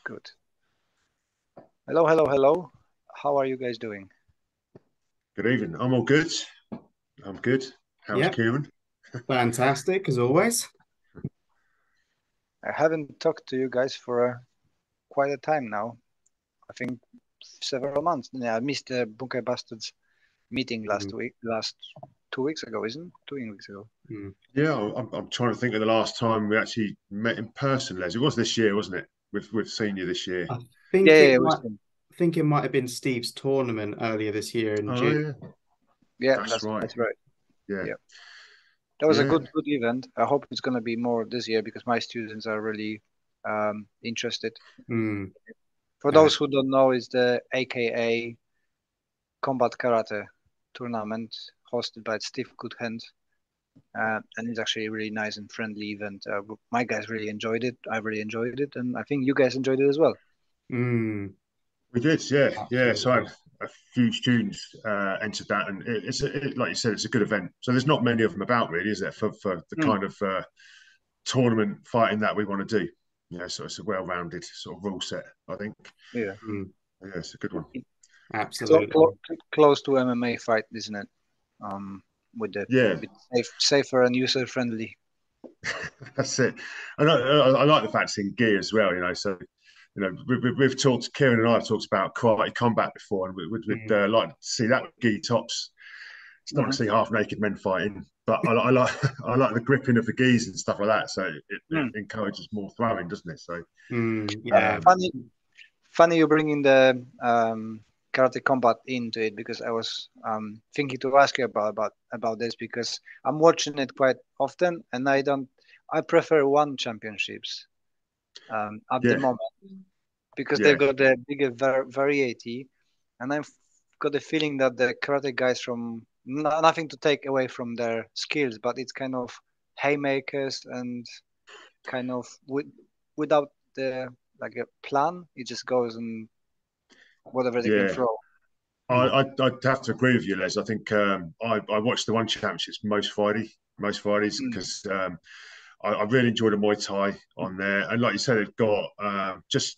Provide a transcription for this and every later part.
Good. Hello, hello, hello. How are you guys doing? Good evening. I'm all good. I'm good. How's Yep, Kieran? fantastic as always. I haven't talked to you guys for quite a time now. I think several months. Yeah, I missed the Bunkai Bastards meeting Mm, last 2 weeks ago, isn't it? 2 weeks ago. mm. Yeah, I'm trying to think of the last time we actually met in person, Les. It was this year, wasn't it? We've seen you this year. I Yeah, think yeah, it yeah, might. I think it might have been Steve's tournament earlier this year in Oh June. yeah, yeah, that's that's right. that's right. Yeah, Yeah, that was a yeah, good event. I hope it's gonna be more this year because my students are really interested. Mm, For uh, those who don't know, it's the AKA Combat Karate tournament hosted by Steve Goodhand. And it's actually a really nice and friendly event. My guys really enjoyed it. I really enjoyed it, and I think you guys enjoyed it as well. mm, we did. Yeah, yeah. So I had absolutely. a few students entered that, and like you said, it's a good event. So there's not many of them about, really, is there, for the Mm, kind of tournament fighting that we want to do? So it's a well-rounded sort of rule set, I think. yeah, Mm, Yeah, it's a good one. absolutely. close to MMA fight, isn't it? Um, with the Yeah, bit safer and user friendly. that's it. And I like the fact it's in gi as well. So we've talked. Kieran and I have talked about karate combat before, and we'd Mm, like to see that with gi tops. It's not to Hmm. see half-naked men fighting, but I like I like the gripping of the gis and stuff like that. So it Mm. encourages more throwing, doesn't it? So yeah. Funny, funny you bring in the karate combat into it because I was thinking to ask you about this because I'm watching it quite often and I prefer one championships at the yeah, moment because they've yeah, got the bigger variety, and I've got the feeling that the karate guys from nothing to take away from their skills, but it's kind of haymakers and kind of without the like a plan. It just goes and whatever they can yeah. throw. Mm, I'd have to agree with you, Les. I think I watched the One Championships most Fridays, Mm, because I really enjoyed the Muay Thai on there, and like you said, they've got just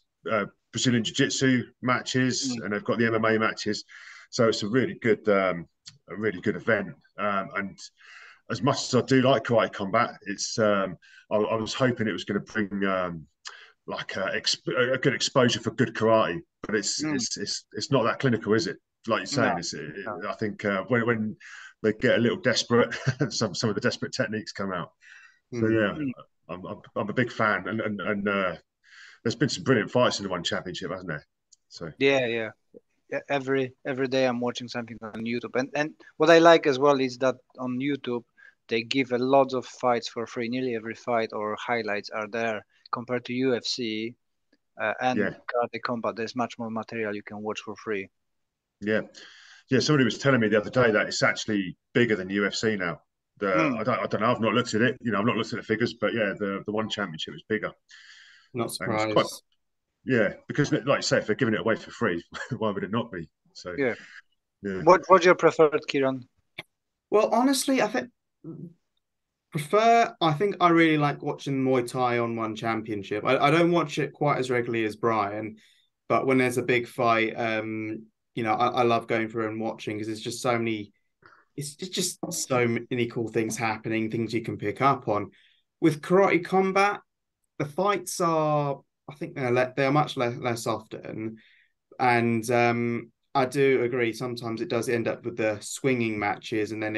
Brazilian Jiu Jitsu matches, mm, and they've got the MMA matches. So it's a really good event. And as much as I do like karate combat, I was hoping it was going to bring like a good exposure for good karate, but mm. it's not that clinical, is it? Like you're No, saying, no. I think when they get a little desperate, some of the desperate techniques come out. So mm. yeah, Mm. I'm a big fan, and there's been some brilliant fights in the One Championship, hasn't there? So Yeah, yeah. Yeah, every day I'm watching something on YouTube, and what I like as well is that on YouTube they give a lot of fights for free. Nearly every fight or highlights are there compared to UFC and yeah, Karate Combat. There's much more material you can watch for free. yeah, yeah. Somebody was telling me the other day that it's actually bigger than UFC now. Mm. I don't know. I've not looked at it. I've not looked at the figures, but yeah, the One Championship is bigger, Not and it's quite, surprised. yeah, because like you say, if they're giving it away for free, why would it not be? So Yeah. yeah, What's your preferred, Kieran? Well, honestly, I think I really like watching Muay Thai on One Championship. I don't watch it quite as regularly as Brian, but when there's a big fight, I love going through and watching because it's just so many cool things happening, things you can pick up on. With Karate Combat, the fights are, I think they're much less often, and I do agree. Sometimes it does end up with the swinging matches, and then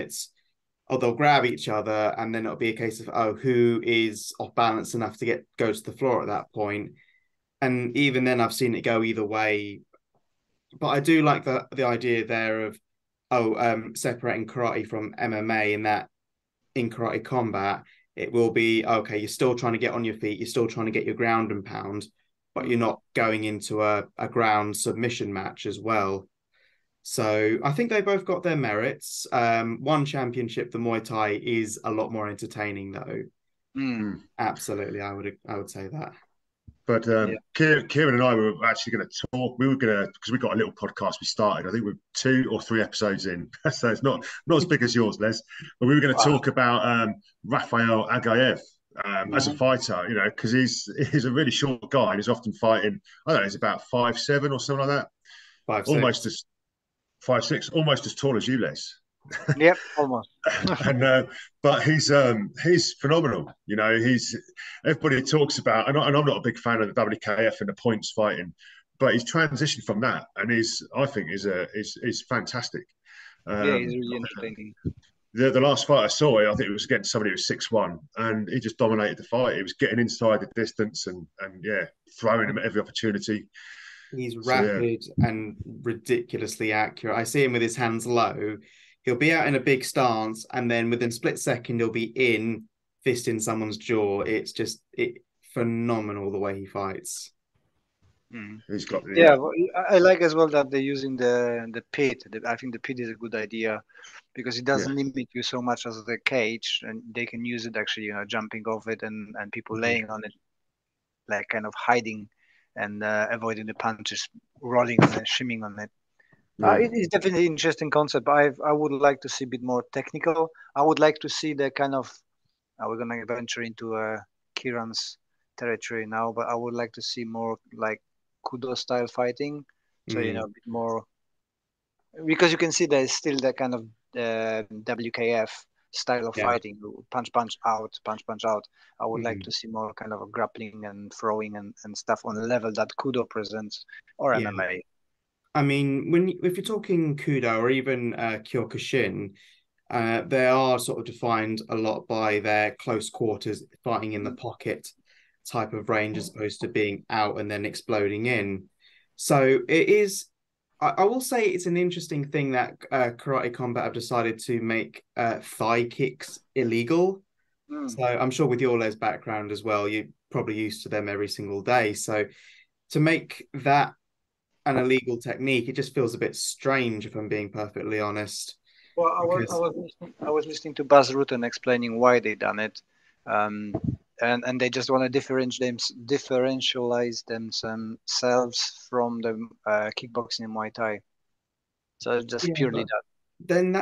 they'll grab each other, and then it'll be a case of who is off balance enough to go to the floor at that point. And even then, I've seen it go either way. But I do like the idea there of separating karate from MMA, in that in karate combat it will be okay. You're still trying to get on your feet. You're still trying to get your ground and pound, but you're Mm. not going into a ground submission match as well. So I think they both got their merits. One championship, the Muay Thai, is a lot more entertaining, though. Mm. mm. Absolutely, I would say that. But Yeah. Kieran and I were actually going to talk. We were going to, because we got a little podcast we started. I think we're 2 or 3 episodes in, so it's not as big as yours, Les. But we were going to Wow. talk about Rafael Agaev, as a fighter, because he's a really short guy and he's often fighting. I don't know, he's about 5'7" or something like that, 5'6". almost as 5'6", almost as tall as you, Les. Yep, almost. and but he's phenomenal. He's everybody talks about, and I'm not a big fan of the WKF and the points fighting, but he's transitioned from that, and I think is fantastic. Yeah, he's really entertaining. The last fight I saw, I think it was against somebody who was 6'1", and he just dominated the fight. He was getting inside the distance and yeah, throwing him at every opportunity. He's rapid and ridiculously accurate. I see him with his hands low. He'll be out in a big stance, and then within a split second, he'll be in, fist in someone's jaw. It's just phenomenal the way he fights. He's got Yeah, well, I like as well that they're using the pit. I think the pit is a good idea because it doesn't limit you so much as the cage, and they can use it actually, jumping off it and people laying on it, like kind of hiding and avoiding the punches, rolling on it, shimming on it. It is definitely an interesting concept. I would like to see a bit more technical. I would like to see the kind of we're gonna venture into Kieran's territory now, but I would like to see more like Kudo style fighting. So a bit more because you can see there's still that kind of WKF style of fighting, punch out, punch out. I would like to see more kind of a grappling and throwing and stuff on the level that Kudo presents or MMA. I mean, if you're talking Kudo or even Kyokushin, they are sort of defined a lot by their close quarters fighting in the pocket type of range as opposed to being out and then exploding in. So it is, I will say it's an interesting thing that Karate Combat have decided to make thigh kicks illegal. So I'm sure with your Les background as well, you're probably used to them every single day. So to make that an illegal technique, it just feels a bit strange if I'm being perfectly honest. Well, I was listening to Buzz Rutten explaining why they done it, and they just want to differentialize themselves from the kickboxing and Muay Thai. So just purely that. Then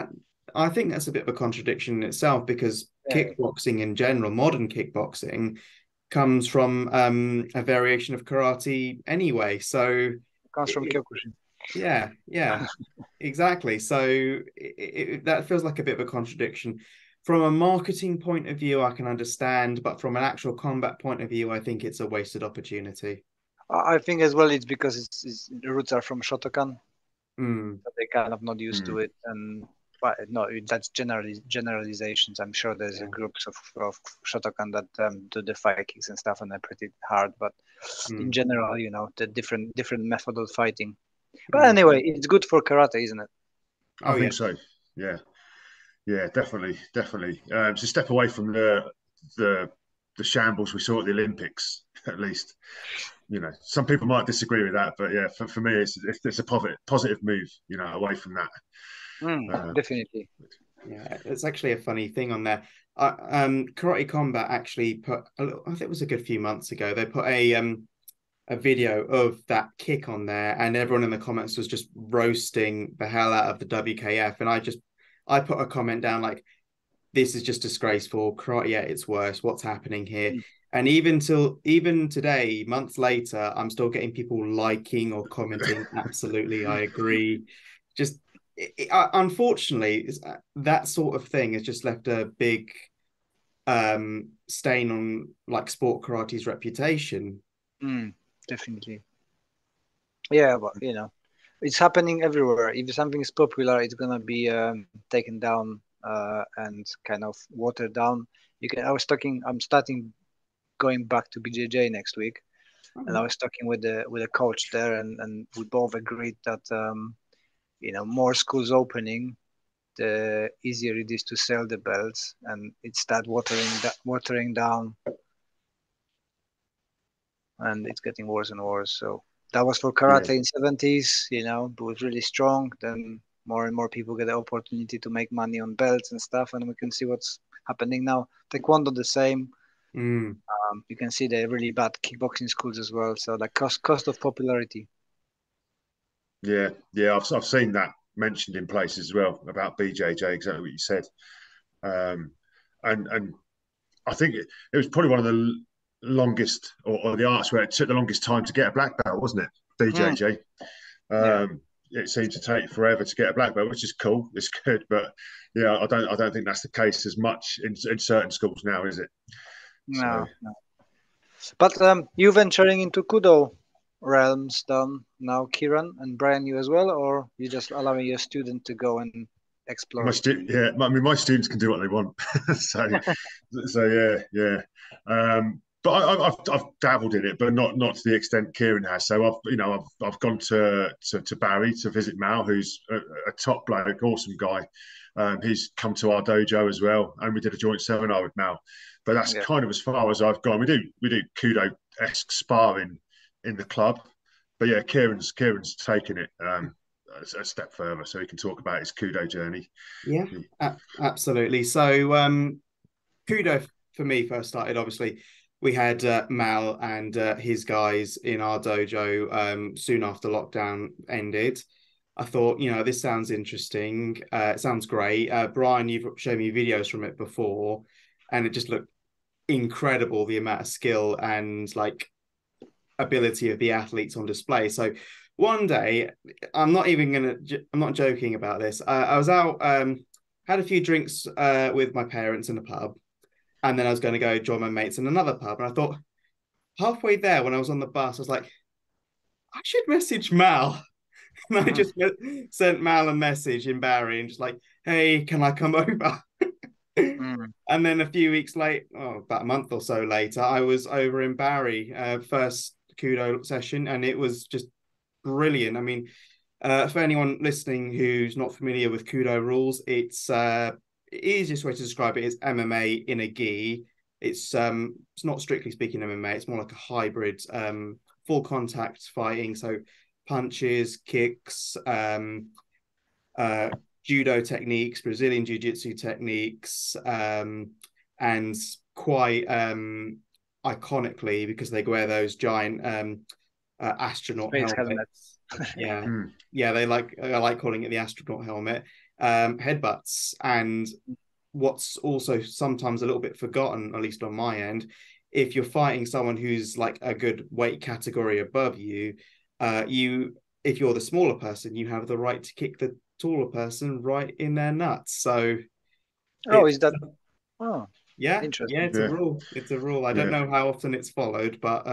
I think that's a bit of a contradiction in itself because kickboxing in general, modern kickboxing, comes from a variation of karate anyway. So it comes from Kyokushin. Yeah, exactly. So that feels like a bit of a contradiction. From a marketing point of view, I can understand, but from an actual combat point of view, I think it's a wasted opportunity. I think as well it's because the roots are from Shotokan, so they kind of not used to it, but no, that's generalizations. I'm sure there's groups of Shotokan that do the fire kicks and stuff, and they're pretty hard. But in general, the different method of fighting. But anyway, it's good for karate, isn't it? I think so. Yeah, definitely. It's a step away from the shambles we saw at the Olympics, at least. Some people might disagree with that, but yeah, for me, it's a positive move. Away from that. Definitely. Yeah, it's actually a funny thing on there. Karate Combat actually put, I think it was a good few months ago, they put a video of that kick on there, and everyone in the comments was just roasting the hell out of the WKF. And I put a comment down like, this is just disgraceful. Karate at its worst. What's happening here? And even today, months later, I'm still getting people liking or commenting. Absolutely, I agree. Just unfortunately, that sort of thing has just left a big stain on like sport karate's reputation. Definitely. Yeah, but it's happening everywhere. If something is popular, it's gonna be taken down and kind of watered down. I'm starting going back to BJJ next week, and I was talking with a coach there, and we both agreed that more schools opening, the easier it is to sell the belts, and it start watering down, and it's getting worse and worse. So that was for karate in 70s, it was really strong. Then more and more people get the opportunity to make money on belts and stuff, and we can see what's happening now. Taekwondo the same. You can see the really bad kickboxing schools as well. So the cost of popularity. Yeah, I've seen that mentioned in places as well about BJJ. Exactly what you said, and I think it was probably one of the longest, or the arts where it took the longest time to get a black belt, wasn't it? BJJ. Yeah. It seemed to take forever to get a black belt, which is cool. It's good, but yeah, I don't think that's the case as much in certain schools now, is it? So No. But you venturing into Kudo realms then now, Kieran and Brian, you as well, or you just allowing your student to go and explore? my students can do what they want. so yeah. But I've dabbled in it, but not to the extent Kieran has. So I've gone to Barry to visit Mal, who's a top bloke, awesome guy. He's come to our dojo as well, and we did a joint seminar with Mal. But that's kind of as far as I've gone. We do Kudo-esque sparring in the club, but yeah, Kieran's taken it a step further, so he can talk about his Kudo journey. Yeah, absolutely. So Kudo for me first started, obviously. We had Mal and his guys in our dojo soon after lockdown ended. I thought, this sounds interesting. It sounds great. Brian, you've shown me videos from it before, and it just looked incredible, the amount of skill and like ability of the athletes on display. So one day, I'm not joking about this. I was out, had a few drinks with my parents in a pub, and then I was going to go join my mates in another pub. And I thought, halfway there, when I was on the bus, I was like, I should message Mal. And I just sent Mal a message in Barry and just like, hey, can I come over? And then a few weeks about a month or so later, I was over in Barry, first Kudo session, and it was just brilliant. I mean, for anyone listening who's not familiar with Kudo rules, it's the easiest way to describe it is MMA in a gi. It's not strictly speaking MMA, it's more like a hybrid, full contact fighting. So punches, kicks, judo techniques, Brazilian jiu-jitsu techniques, and quite iconically, because they wear those giant astronaut helmets. Yeah, I like calling it the astronaut helmet. Headbutts. And what's also sometimes a little bit forgotten, at least on my end, if you're fighting someone who's like a good weight category above you, if you're the smaller person, you have the right to kick the taller person right in their nuts. So is that interesting? It's a rule. It's a rule. I don't know how often it's followed, but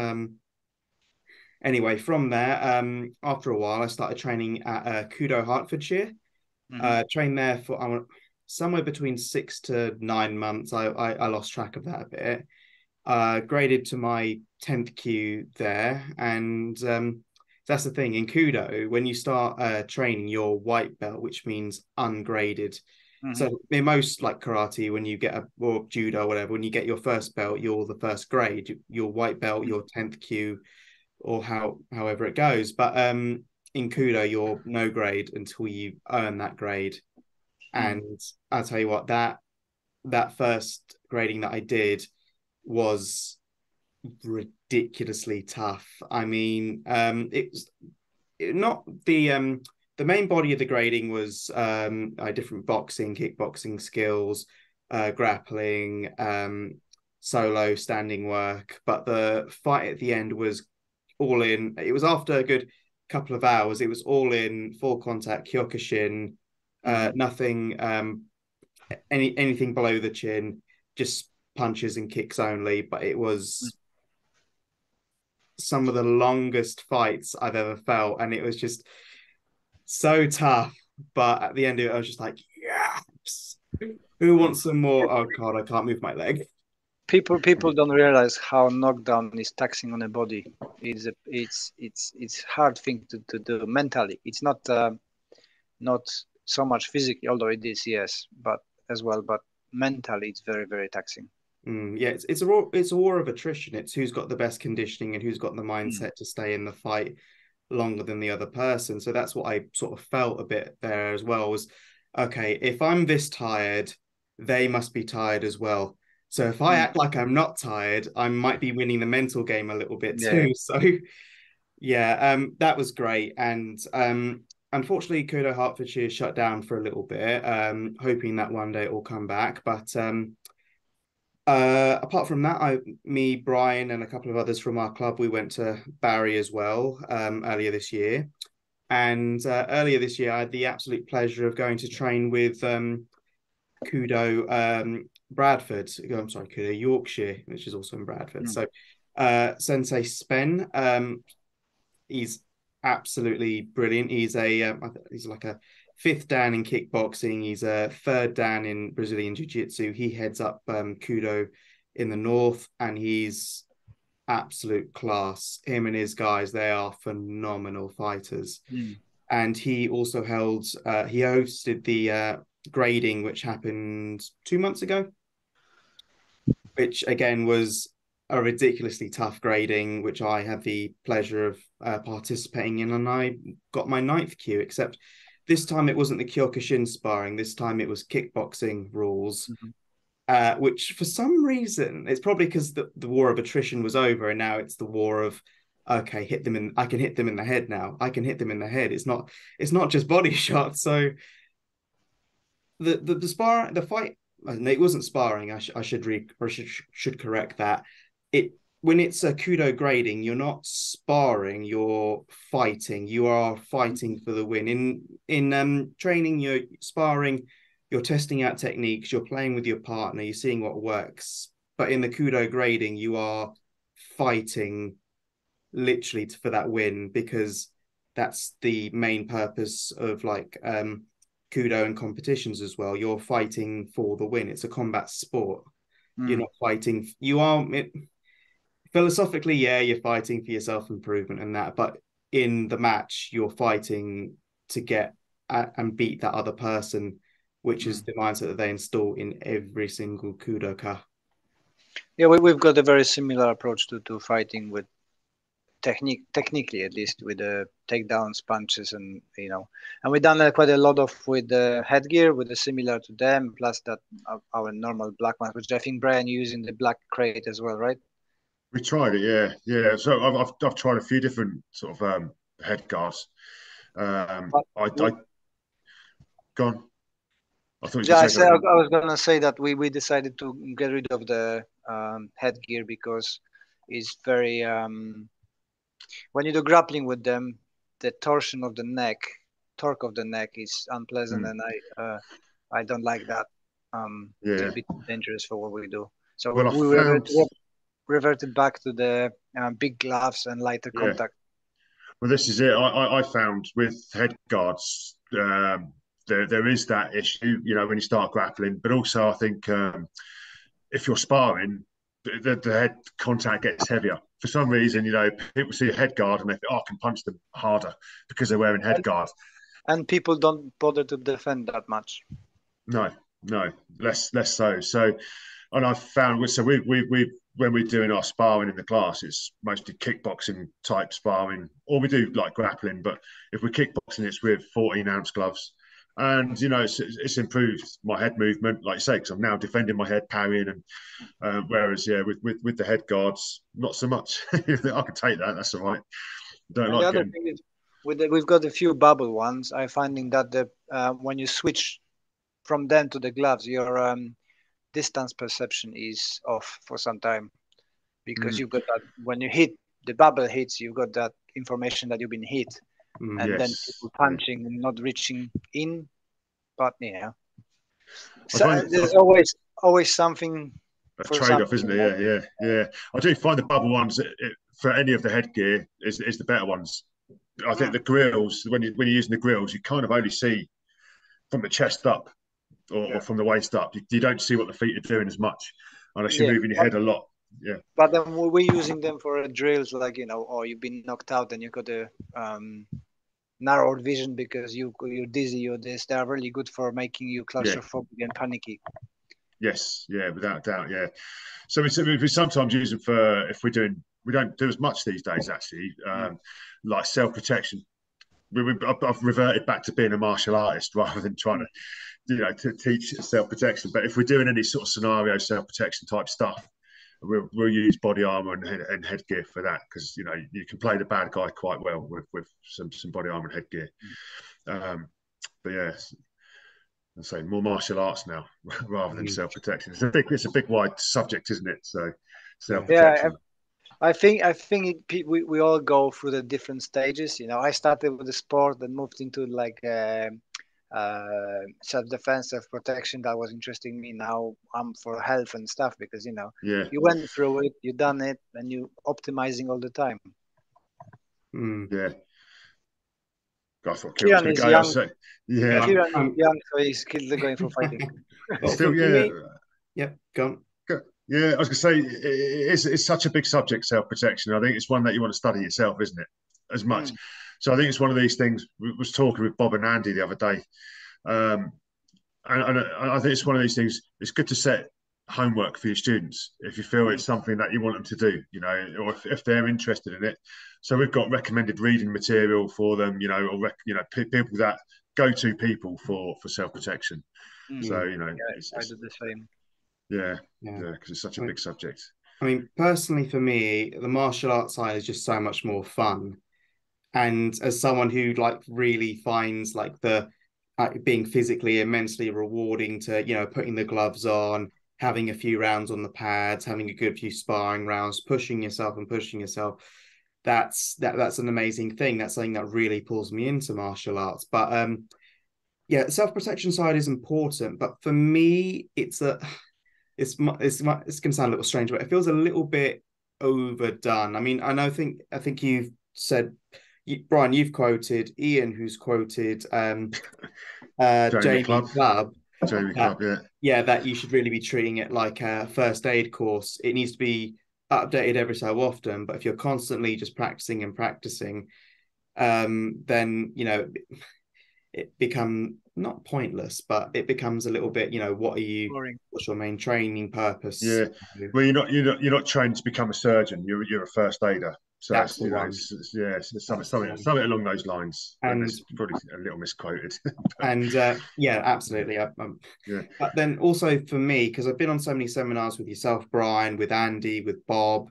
anyway, from there, after a while I started training at Kudo Hertfordshire. Trained there for somewhere between 6 to 9 months. I lost track of that a bit. Graded to my 10th Q there, and that's the thing in Kudo. When you start training, you're white belt, which means ungraded. So in most like karate, when you get or judo or whatever, when you get your first belt, you're the first grade. You're white belt, your 10th Q, or however it goes. But in Kudo, you're no grade until you earn that grade. And I'll tell you what, that first grading that I did was ridiculously tough. I mean, it's not the main body of the grading was different boxing, kickboxing skills, grappling, solo, standing work. But the fight at the end was all in. It was after a good couple of hours. It was all in full contact Kyokushin, nothing, anything below the chin, just punches and kicks only. But it was some of the longest fights I've ever felt, and it was just so tough. But at the end of it, I was just like, yes, who wants some more? Oh god, I can't move my leg. People don't realize how knockdown is taxing on a body. It's hard thing to do mentally. It's not so much physically, although it is, yes, but mentally it's very, very taxing. Yeah, it's a war of attrition. It's who's got the best conditioning and who's got the mindset to stay in the fight longer than the other person. So that's what I sort of felt a bit there as well, was okay, if I'm this tired, they must be tired as well. So if I act like I'm not tired, I might be winning the mental game a little bit too. So that was great. And unfortunately, Kudo Hertfordshire shut down for a little bit, hoping that one day it will come back. But Apart from that, me, Brian, and a couple of others from our club, we went to Barry as well earlier this year. And earlier this year, I had the absolute pleasure of going to train with Kudo Bradford. I'm sorry, Kudo Yorkshire, which is also in Bradford. So Sensei Spen, he's absolutely brilliant. He's like a fifth dan in kickboxing. He's a third dan in Brazilian Jiu-Jitsu. He heads up Kudo in the north, and he's absolute class. Him and his guys, they are phenomenal fighters. And he also he hosted the grading, which happened 2 months ago, which again was a ridiculously tough grading, which I had the pleasure of participating in, and I got my 9th kyu, except this time it wasn't the Kyokushin sparring. This time it was kickboxing rules, which for some reason, it's probably because the war of attrition was over, and now it's the war of, okay, I can hit them in the head now. I can hit them in the head. It's not just body shots. So the fight, it wasn't sparring. I should correct that. When it's a kudo grading, you're not sparring, you're fighting. You are fighting for the win. In training, you're sparring, you're testing out techniques, you're playing with your partner, you're seeing what works. But in the kudo grading, you are fighting literally for that win, because that's the main purpose of kudo and competitions as well. You're fighting for the win. It's a combat sport. You're not fighting. Philosophically, yeah, you're fighting for your self-improvement and that, but in the match, you're fighting to get and beat that other person, which is the mindset that they install in every single kudoka. Yeah, we've got a very similar approach to fighting, with technically at least, with the takedowns, punches, and we've done quite a lot of with the headgear, with the similar to them, plus that our normal black ones, which I think Brian using the black crate as well, right? We tried it, yeah. So I've tried a few different sort of head guards. I go on. I thought you Yeah, could say something. I was gonna say that we decided to get rid of the headgear because it's very when you do grappling with them, the torque of the neck is unpleasant, and I don't like that. It's a bit dangerous for what we do. So well, we reverted back to the big gloves and lighter contact. Well, this is it. I found with head guards, there is that issue, when you start grappling. But also, I think if you're sparring, the head contact gets heavier. For some reason, people see a head guard and they think, I can punch them harder because they're wearing head guard. And people don't bother to defend that much. No, less so. So, and I've found we when we're doing our sparring in the class, it's mostly kickboxing type sparring, or we do like grappling. But if we're kickboxing, it's with 14-ounce gloves. And it's improved my head movement, like you say, because I'm now defending my head, parrying, and whereas with the head guards, not so much. I can take that. That's all right. Don't and like the other getting... thing is, we've got a few bubble ones. I'm finding that when you switch from them to the gloves, your distance perception is off for some time, because you've got that when you hit the bubble hits, you've got that information that you've been hit, and then people punching and not reaching in. But so there's always something. A trade-off, isn't it? Yeah. I do find the bubble ones for any of the headgear is the better ones. I think the grills, when you're using the grills, you kind of only see from the chest up or from the waist up. You don't see what the feet are doing as much unless you're moving your head a lot. Yeah. But then we're using them for drills, like or you've been knocked out and you've got a narrowed vision because you're dizzy or this. They are really good for making you claustrophobic and panicky. Yes, without doubt, yeah. So we sometimes use them for we don't do as much these days actually, like self-protection. I've reverted back to being a martial artist rather than trying to teach self-protection. But if we're doing any sort of scenario self-protection type stuff, we'll use body armor and headgear for that, because you can play the bad guy quite well with some body armor and headgear. But yes. and say more martial arts now rather than self-protection. It's a big wide subject, isn't it? So Yeah, self-protection. we all go through the different stages. I started with the sport, then moved into like self-defense, self-protection. That was interesting me. Now I'm for health and stuff because Yeah, you went through it, you done it, and you optimizing all the time. yeah. I thought Kieran was Kieran going to is go. young. Yeah, Kieran is young, so he's still going for fighting. Well, still, for yeah. me, go on. Yeah, I was going to say it's such a big subject, self-protection. I think it's one that you want to study yourself, isn't it? As much. So I think it's one of these things. We was talking with Bob and Andy the other day, um, and I think it's one of these things. It's good to set homework for your students if you feel it's something that you want them to do, or if they're interested in it. So we've got recommended reading material for them, or people that go-to people for self-protection. So Yeah, I do the same. yeah, because it's such a big subject. I mean, personally, for me, the martial arts side is just so much more fun. And as someone who really finds the being physically and mentally rewarding to putting the gloves on, having a few rounds on the pads, having a good few sparring rounds, pushing yourself and pushing yourself, that's an amazing thing. That's something that really pulls me into martial arts. But the self-protection side is important, but for me it's going to sound a little strange, but it feels a little bit overdone. I mean, I think you've said, Brian, you've quoted Ian, who's quoted Jamie Clubb. Jamie Clubb, yeah. Yeah, that you should really be treating it like a first aid course. It needs to be updated every so often, but if you're constantly just practicing and practicing, then it become not pointless, but it becomes a little bit, Boring. what's your main training purpose? Yeah. Well, you're not trained to become a surgeon. You're a first aider. So That's the one. It's something along those lines. And it's probably a little misquoted. And yeah, absolutely. Yeah. But then also for me, because I've been on so many seminars with yourself, Brian, with Andy, with Bob.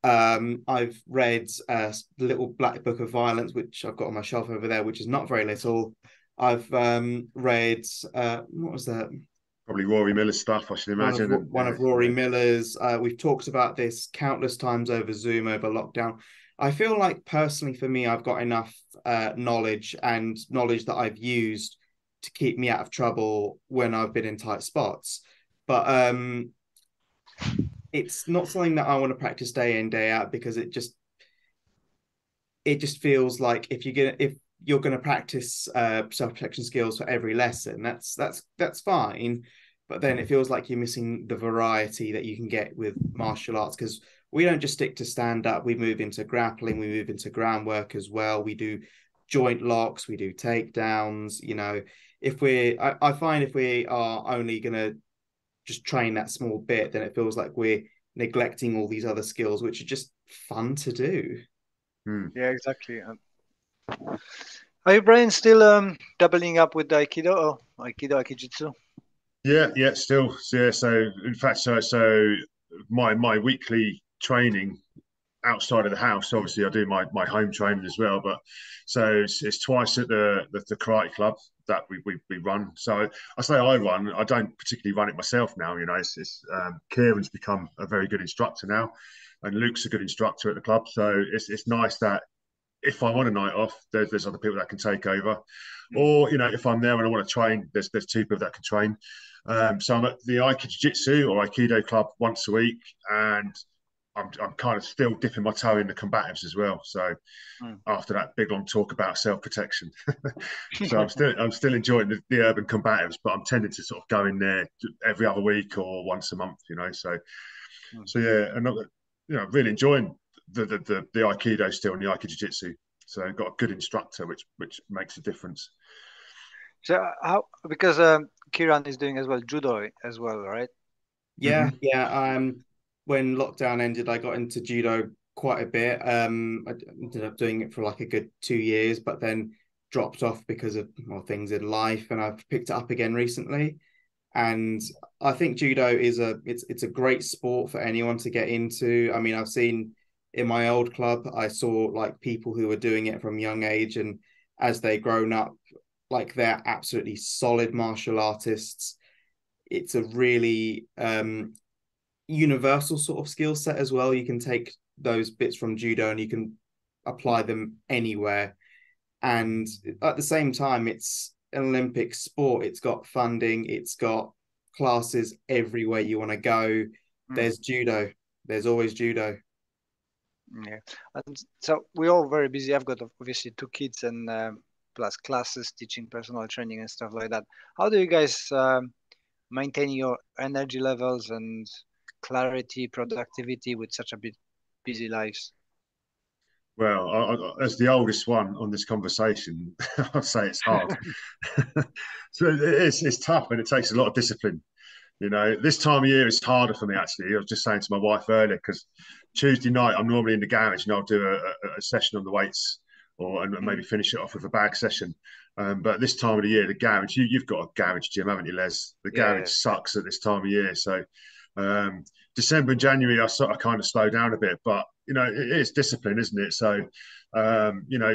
I've read the little Black Book of Violence, which I've got on my shelf over there, which is not very little. I've read what was that? Probably Rory Miller's stuff, I should imagine. One of Rory Miller's. We've talked about this countless times over Zoom, over lockdown. I feel like personally for me, I've got enough knowledge that I've used to keep me out of trouble when I've been in tight spots. But it's not something that I want to practice day in, day out, because it just feels like if you're gonna practice self-protection skills for every lesson, that's fine. But then it feels like you're missing the variety that you can get with martial arts, because we don't just stick to stand up. We move into grappling, we move into groundwork as well. We do joint locks, we do takedowns. I find if we are only gonna just train that small bit, then it feels like we're neglecting all these other skills, which are just fun to do. Yeah, exactly. Are you, Brian, still doubling up with Aikido or Aikijitsu? Yeah, still. Yeah, so in fact, so my weekly training outside of the house, obviously I do my home training as well, but so it's twice at the karate club that we run. So I say I run, I don't particularly run it myself now. It's Kieran's become a very good instructor now, and Luke's a good instructor at the club. So it's nice that if I want a night off, there's other people that can take over, or if I'm there and I want to train, there's two people that can train. So I'm at the Aikido or Aikido club once a week, and I'm kind of still dipping my toe in the combatives as well. So after that big long talk about self-protection, so I'm still enjoying the urban combatives, but I'm tending to sort of go in there every other week or once a month. So yeah, and really enjoying the Aikido still and the Aikido Jiu-Jitsu. So I've got a good instructor, which makes a difference. So because Kieran is doing as well judo as well, right? Yeah. When lockdown ended, I got into judo quite a bit. I ended up doing it for like a good 2 years, but then dropped off because of things in life, and I've picked it up again recently. And I think judo is it's a great sport for anyone to get into. I mean, I've seen in my old club, I saw like people who were doing it from a young age, and as they grown up, like they're absolutely solid martial artists. It's a really universal sort of skill set as well. You can take those bits from judo and you can apply them anywhere. And at the same time, it's an Olympic sport. It's got funding, it's got classes everywhere you want to go. There's judo. There's always judo. Yeah, and so we're all very busy. I've got obviously 2 kids and plus classes, teaching personal training and stuff like that. How do you guys maintain your energy levels and clarity, productivity with such a bit busy lives? Well, as the oldest one on this conversation, I'd say it's hard. So it's tough and it takes a lot of discipline. You know, this time of year is harder for me, actually. I was just saying to my wife earlier, because Tuesday night I'm normally in the garage and I'll do a session on the weights and maybe finish it off with a bag session. But this time of the year, the garage, you've got a garage gym, haven't you, Les? The garage sucks at this time of year. So December and January, I sort of kind of slow down a bit. But, you know, it is discipline, isn't it? So, you know,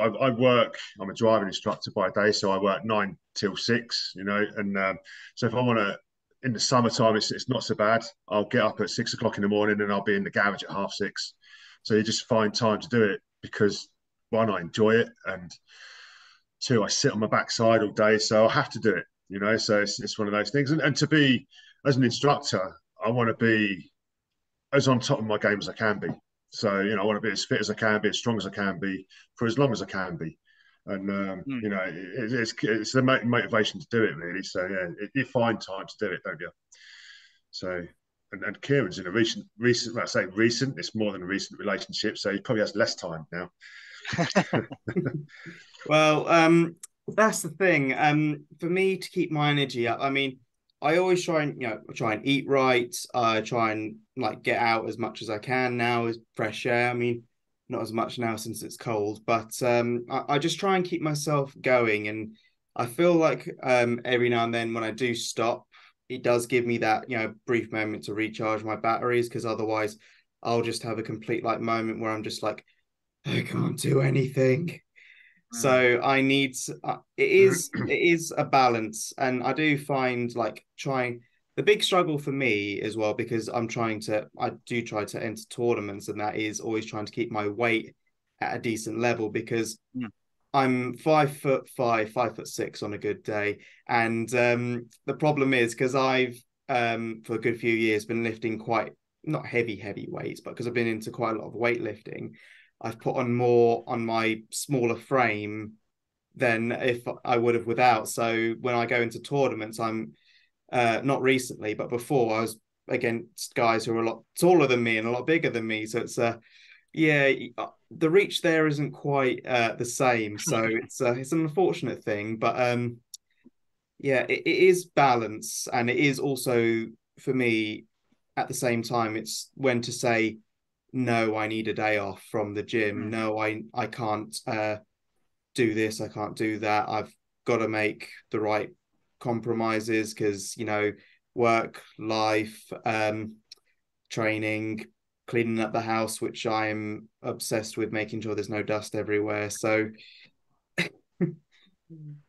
I work, I'm a driving instructor by day, so I work 9 till 6, you know. And so if I want to, in the summertime, it's not so bad. I'll get up at 6 o'clock in the morning and I'll be in the garage at 6:30. So you just find time to do it because, one, I enjoy it, and two, I sit on my backside all day, so I have to do it. You know, so it's one of those things. And to be, as an instructor, I want to be as on top of my game as I can be. So, you know, I want to be as fit as I can be, as strong as I can be, for as long as I can be. And you know, it's the motivation to do it, really. So yeah, you find time to do it, don't you? So, and Kieran's in a recent. Well, I say recent. It's more than a recent relationship, so he probably has less time now. Well, that's the thing. For me to keep my energy up, I mean, I always try and eat right. I try and like get out as much as I can now as fresh air. I mean, not as much now since it's cold, but I just try and keep myself going. And I feel like every now and then when I do stop, it does give me that brief moment to recharge my batteries, because otherwise I'll just have a complete like moment where I'm just like, I can't do anything. So I need it is a balance, and I do find like trying the big struggle for me as well, because I do try to enter tournaments, and that is always trying to keep my weight at a decent level, because I'm 5'5", 5'6" on a good day, and the problem is because I've for a good few years been lifting quite not heavy weights, but because I've been into quite a lot of weightlifting, I've put on more on my smaller frame than if I would have without. So when I go into tournaments, I'm not recently, but before I was against guys who are a lot taller than me and a lot bigger than me. So it's yeah, the reach there isn't quite the same. So it's an unfortunate thing, but yeah, it is balance, and it is also for me at the same time. It's when to say no, I need a day off from the gym. No, I can't do this. I can't do that. I've got to make the right compromises because, work, life, training, cleaning up the house, which I'm obsessed with, making sure there's no dust everywhere. So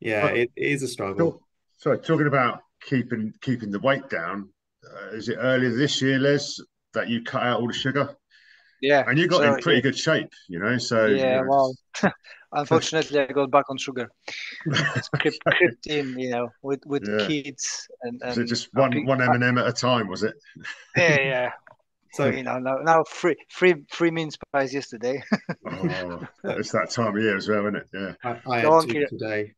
yeah, it is a struggle. Sorry, talking about keeping the weight down, is it earlier this year, Les, that you cut out all the sugar? Yeah, and you got in pretty good shape, So yeah, well, unfortunately, I got back on sugar. It's crept in, with kids and was it just one M&M at a time? Was it? Yeah. So now free mince pies yesterday. Oh, it's that time of year as well, isn't it? Yeah. I had two today.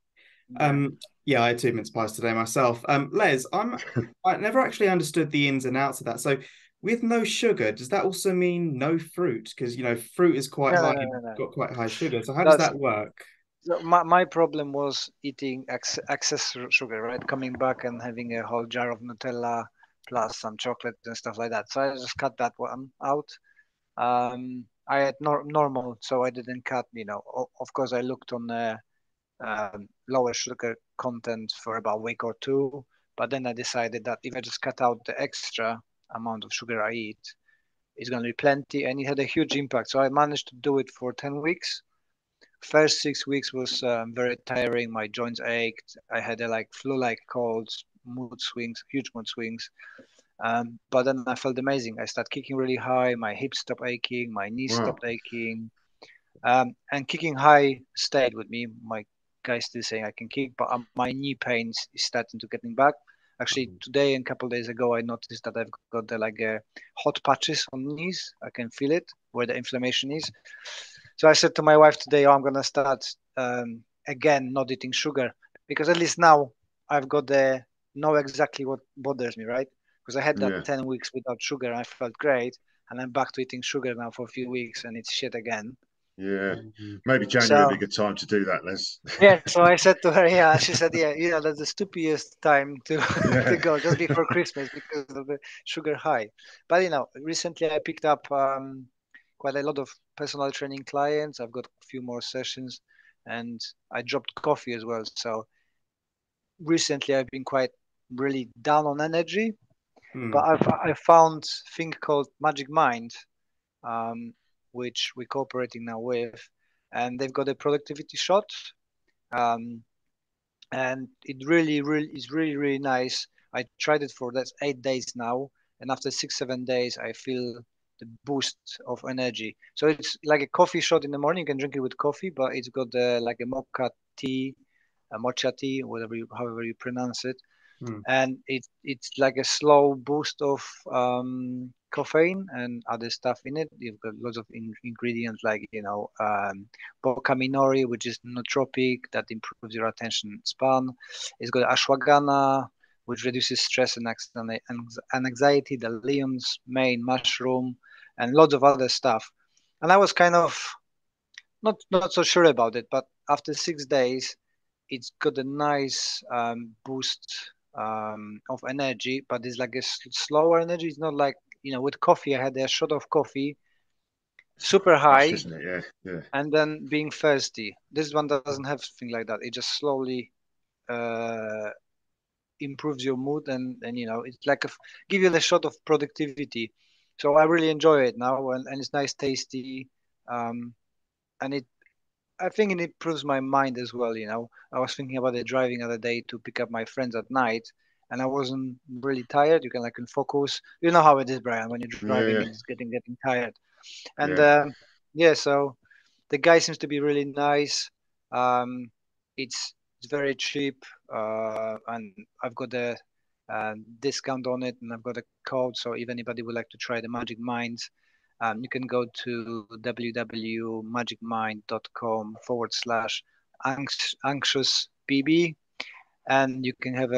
Yeah, I had 2 mince pies today myself. Les, I never actually understood the ins and outs of that. So with no sugar, does that also mean no fruit? Because fruit is quite high, No. got quite high sugar. So how does that work? So my problem was eating excess sugar, right? Coming back and having a whole jar of Nutella plus some chocolate and stuff like that. So I just cut that one out. I had normal, so I didn't cut. Of course, I looked on lower sugar content for about a week or two, but then I decided that if I just cut out the extra amount of sugar I eat, it's going to be plenty, and it had a huge impact. So I managed to do it for 10 weeks. First 6 weeks was very tiring. My joints ached. I had a like flu-like colds, mood swings, huge mood swings. But then I felt amazing. I started kicking really high. My hips stopped aching. My knees Wow. stopped aching. And kicking high stayed with me. My guy's still saying I can kick, but my knee pain is starting to getting back. Actually, today and a couple of days ago, I noticed that I've got hot patches on knees. I can feel it where the inflammation is. So I said to my wife today, oh, I'm gonna start again not eating sugar because at least now I've got the know exactly what bothers me, right? Because I had that Yeah. 10 weeks without sugar and I felt great, and I'm back to eating sugar now for a few weeks and it's shit again. Yeah. Maybe January would be So a good time to do that, Les. yeah, so I said to her, yeah, she said, yeah, that's the stupidest time to to Yeah. go just before Christmas because of the sugar high. But recently I picked up quite a lot of personal training clients. I've got a few more sessions, and I dropped coffee as well. So recently I've been quite really down on energy, but I found a thing called Magic Mind, um, which we're cooperating now with, and they've got a productivity shot. Um, and it really is really nice. I tried it for that's 8 days now, and after 6 7 days I feel the boost of energy. So it's like a coffee shot in the morning. You can drink it with coffee, but it's got like a mocha tea, a mocha tea, however you pronounce it, and it's like a slow boost of caffeine and other stuff in it. You've got lots of ingredients like bocca minori, which is nootropic that improves your attention span. It's got ashwagandha, which reduces stress and anxiety. The lion's mane mushroom, and lots of other stuff. And I was kind of not so sure about it, but after 6 days, it's got a nice boost of energy, but it's like a slower energy. It's not like with coffee. I had a shot of coffee, It's like super a rush, high, isn't it? Yeah. Yeah. and then being thirsty. This one doesn't have something like that. It just slowly uh, improves your mood, and it's like give you the shot of productivity. So I really enjoy it now, and it's nice, tasty, um, and I think it improves my mind as well. I was thinking about it driving the other day to pick up my friends at night, and I wasn't really tired. You can focus. You know how it is, Brian, when you're Yeah. driving Yeah. and it's getting tired. And Yeah. yeah, so the guy seems to be really nice. Um, it's very cheap, and I've got a discount on it, and I've got a code. So if anybody would like to try the Magic Minds, you can go to www.magicmind.com/anxiousbb, and you can have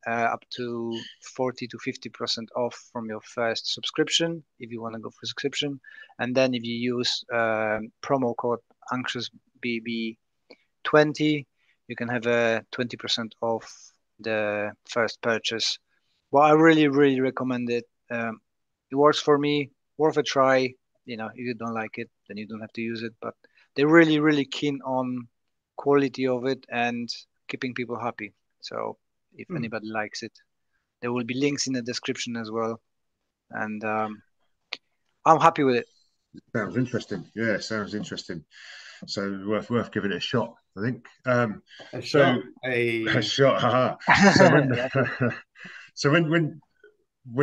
up to 40 to 50% off from your first subscription if you want to go for subscription. And then if you use promo code anxiousbb20, you can have a 20% off the first purchase. Well, I really recommend it. It works for me, worth a try. If you don't like it, then you don't have to use it, but they're really keen on quality of it and keeping people happy. So if anybody likes it, there will be links in the description as well. And I'm happy with it. Sounds interesting. Yeah, sounds interesting. So worth giving it a shot, I think. A So shot. a A shot. Haha. So when That's it. so when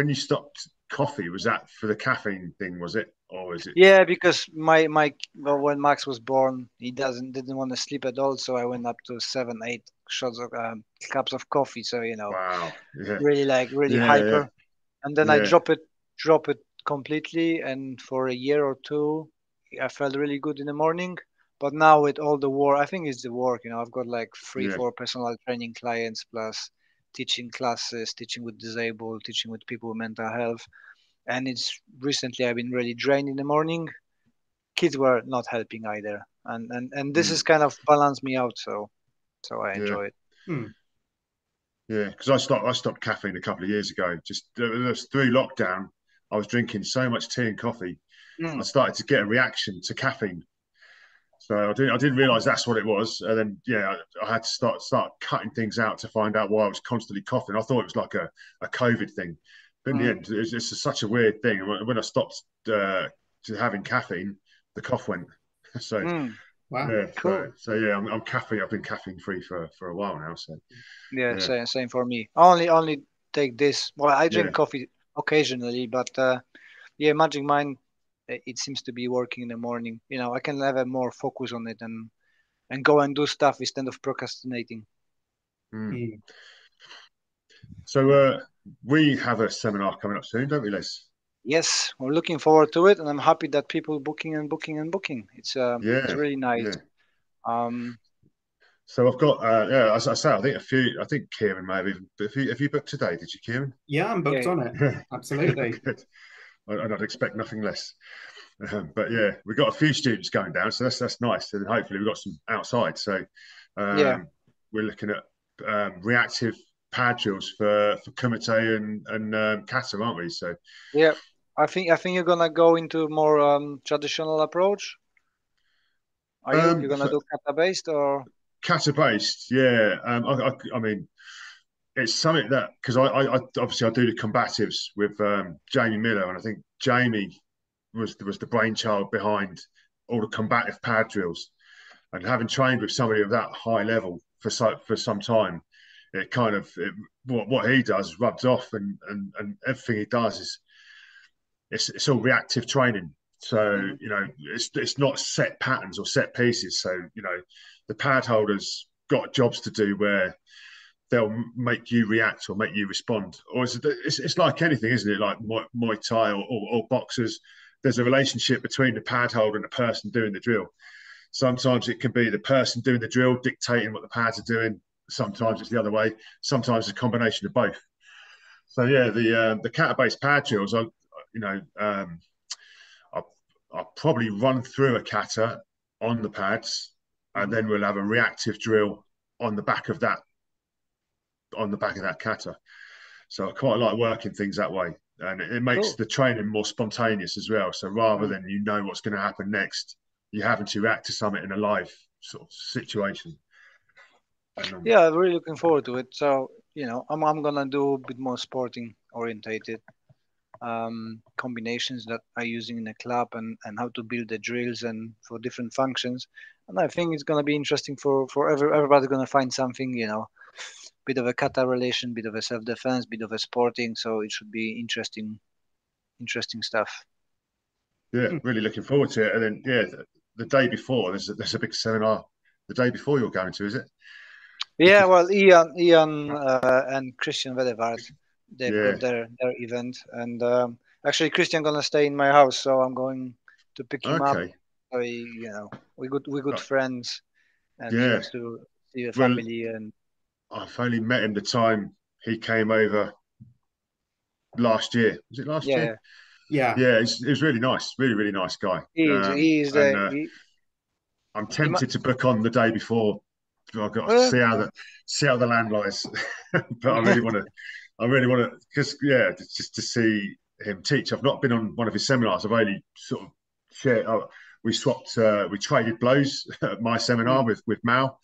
you stopped coffee, was that for the caffeine thing? Was it, or is it? Yeah, because well, when Max was born, he didn't want to sleep at all, so I went up to 7 8 shots of cups of coffee. So Wow. Yeah. really like really Yeah. Yeah. hyper, and then I Yeah. drop it completely, and for a year or two I felt really good in the morning. But now with all the work, I think it's the work. I've got like three Yeah. four personal training clients plus teaching classes, teaching with disabled, teaching with people with mental health, and it's recently I've been really drained in the morning. Kids were not helping either, and this Mm. is kind of balanced me out, so I Yeah. enjoy it. Yeah. Because I stopped caffeine a couple of years ago. Just through lockdown, I was drinking so much tea and coffee. I Mm, started to get a reaction to caffeine. So I didn't realize that's what it was, and then I had to start cutting things out to find out why I was constantly coughing. I thought it was like a COVID thing, but in the mm, end, it's just such a weird thing. When I stopped having caffeine, the cough went. So mm. Wow. Yeah, Cool. so yeah, I'm caffeine. I've been caffeine free for a while now. So Yeah, yeah, same for me. I only take this. Well, I yeah. drink coffee occasionally, but yeah, Magic Mind, it seems to be working in the morning. I can have a more focus on it and go and do stuff instead of procrastinating. Mm. Mm. So we have a seminar coming up soon, don't we, Les? Yes, we're looking forward to it, and I'm happy that people booking and booking and booking. It's Yeah, really nice. yeah. Um, So I've got yeah, as I say, I think Kieran may have even. Have you booked today? Did you, Kieran? Yeah, I'm booked yeah, on it. Yeah, Absolutely. good. I'd expect nothing less. But yeah, we've got a few students going down, so that's nice. And hopefully we've got some outside. So yeah, we're looking at reactive pad drills for Kumite and kata, aren't we? So yeah. I think you're gonna go into more traditional approach. Are you? You're gonna for do kata based or? kata based, yeah. I mean, it's something that because I obviously I do the combatives with Jamie Miller, and I think Jamie was the brainchild behind all the combative pad drills. And having trained with somebody of that high level for some time, it kind of what he does rubs off, and everything he does is it's all reactive training. So Mhm. it's not set patterns or set pieces. So the pad holders got jobs to do where they'll make you react or make you respond. Or it's like anything, isn't it? Like Muay Thai or boxers. There's a relationship between the pad holder and the person doing the drill. Sometimes it can be the person doing the drill dictating what the pads are doing. Sometimes it's the other way. Sometimes it's a combination of both. So yeah, the kata-based pad drills, you know, um, I'll probably run through a kata on the pads, and Mhm. then we'll have a reactive drill on the back of that kata. So I quite like working things that way, and it makes Cool. the training more spontaneous as well. So rather Mm. than what's going to happen next, you're having to react to something in a live sort of situation. And, Yeah, I'm really looking forward to it. So, I'm gonna do a bit more sporting orientated combinations that I'm using in the club and how to build the drills and for different functions. And I think it's gonna be interesting for everybody gonna find something, bit of a kata relation, bit of a self defense, bit of a sporting. So it should be interesting stuff. yeah, really looking forward to it. And then yeah, the day before there's a big seminar. The day before you're going to, is it? Yeah, well, Ian and Christian Vedevard, they've Yeah. got their event, and actually Christian gonna stay in my house, so I'm going to pick him up. Okay. So we good Uh, friends, and he yeah. wants to see the Well, family, and I've only met him the time he came over last year. Was it last year? yeah, Yeah. Yeah, he was really nice, really, really nice guy. he's And the he, I'm he mu- tempted to book on the day before. I've got to well, see how the land lies, but I really want to, because yeah, just to see him teach. I've not been on one of his seminars. I've only sort of shared. We traded blows at my seminar mm, with Mao,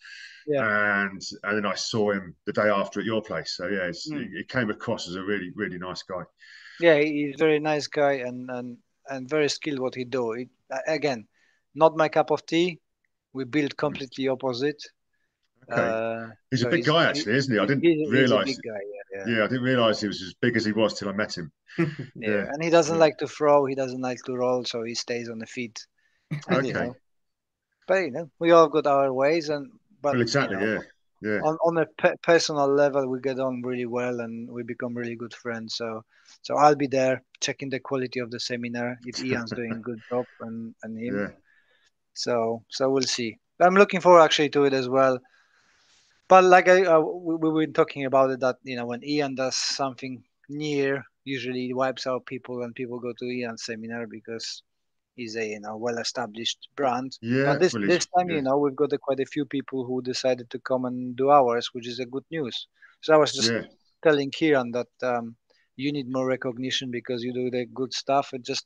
yeah, and then I saw him the day after at your place. So yeah, mm, it came across as a really, really nice guy. yeah, he's very nice guy and very skilled what he do. Again, not my cup of tea. We build Mm. completely opposite. Okay, he's a So big guy actually, isn't he? I didn't he's a realise. big guy. Yeah, Yeah, I didn't realise he was as big as he was till I met him. yeah. Yeah, And he doesn't yeah. like to throw. He doesn't like to roll. So he stays on the feet. And Okay. but we all got our ways. And but Well, exactly. Yeah, yeah, on a personal level, we get on really well, and we become really good friends. So I'll be there checking the quality of the seminar if Ian's doing a good job and him. yeah, So we'll see. I'm looking forward actually to it as well. But like we've been talking about it, that when Ian does something near, usually it wipes out people, and people go to Ian's seminar because he's a well-established brand. But yeah. this Well, this he's time, yeah, we've got quite a few people who decided to come and do ours, which is a good news. So I was just yeah. telling Kieran that you need more recognition because you do the good stuff. It's just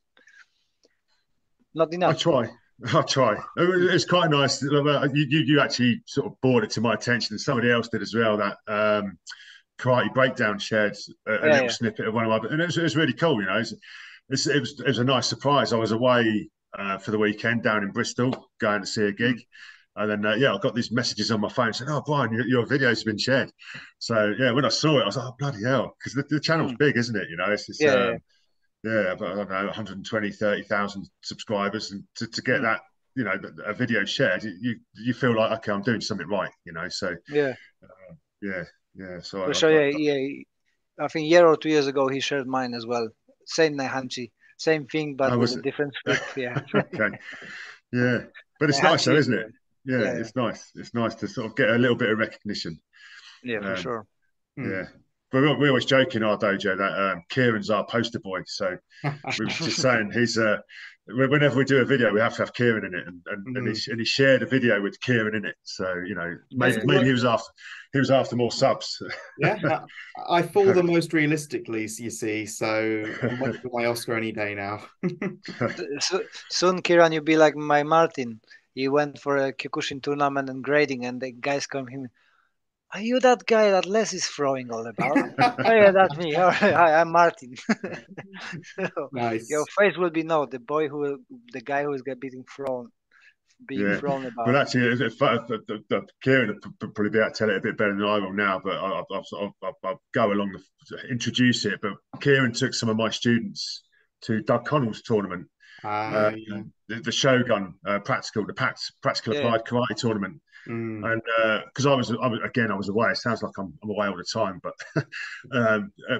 not I enough. try. I try. It's quite nice. You actually sort of brought it to my attention, and somebody else did as well. That karate breakdown shared a Yeah, little yeah. snippet of one of my, and it was really cool. It was a nice surprise. I was away for the weekend down in Bristol, going to see a gig. And then, I got these messages on my phone saying, "Oh, Brian, your video's been shared." So, yeah, when I saw it, I was like, "Oh, bloody hell." Because the channel's big, isn't it? It's but I don't know, 120, 30,000 subscribers. And to get that, a video shared, you feel like, okay, I'm doing something right, So, Yeah. Yeah. So, For sure, I think a year or 2 years ago, he shared mine as well. Same Naihanchi, same thing, but with a different script. Yeah. Okay. Yeah. But it's nice, Naihanchi though, is isn't it? Yeah, yeah, it's nice. It's nice to sort of get a little bit of recognition. yeah, for Um, sure. yeah. But we always joke in our dojo that Kieran's our poster boy. So we were just saying he's whenever we do a video, we have to have Kieran in it, and he shared a video with Kieran in it. So maybe he was after more subs. Yeah, I fall the most realistically, you see. So I'm waiting for my Oscar any day now. Soon, Kieran, you'll be like my Martin. He went for a Kyokushin tournament and grading, and the guys come him. Are you that guy that Les is throwing all about? Oh yeah, that's me. All right, hi, I'm Martin. So, Nice. your face will be the boy the guy who is being thrown Well, about. actually, Kieran would probably be able to tell it a bit better than I will now, but I'll go along introduce it. But Kieran took some of my students to Doug Connell's tournament, the Shogun practical applied karate tournament. And because I was away. It sounds like I'm away all the time, but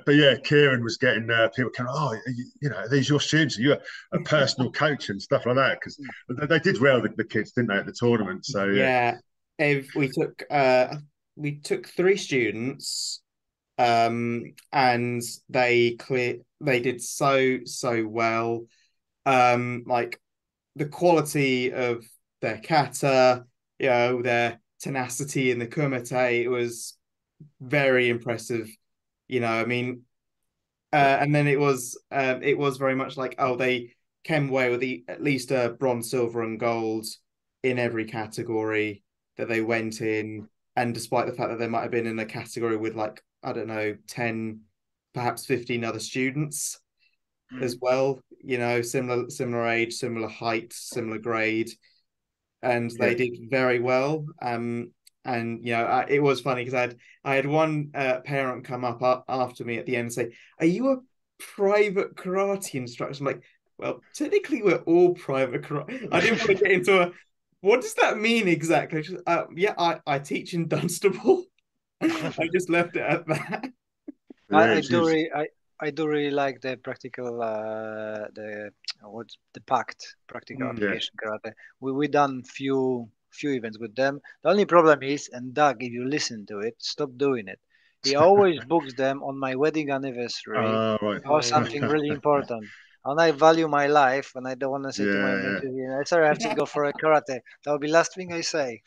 yeah, Kieran was getting people kind of, are these your students? Are you a personal coach and stuff like that? Because they did well, the kids, didn't they, at the tournament? So yeah, we took 3 students, and they did so well. Like the quality of their kata, their tenacity in the kumite, it was very impressive. I mean, and then it was very much like, they came away with at least a bronze, silver, and gold in every category that they went in. And despite the fact that they might have been in a category with, like, I don't know, 10, perhaps 15 other students as well, similar age, similar height, similar grade, and they did very well. And it was funny because I had one parent come up after me at the end and say, "Are you a private karate instructor?" I'm like, "Well, technically we're all private karate." I didn't want to get into what does that mean exactly? I teach in Dunstable. I just left it at that. I do really like the practical the pact practical application karate. We done few events with them. The only problem is, and Doug, if you listen to it, stop doing it. He always books them on my wedding anniversary or something really important. And I value my life, and I don't want to say to my mates, sorry, I have to go for a karate. That will be last thing I say.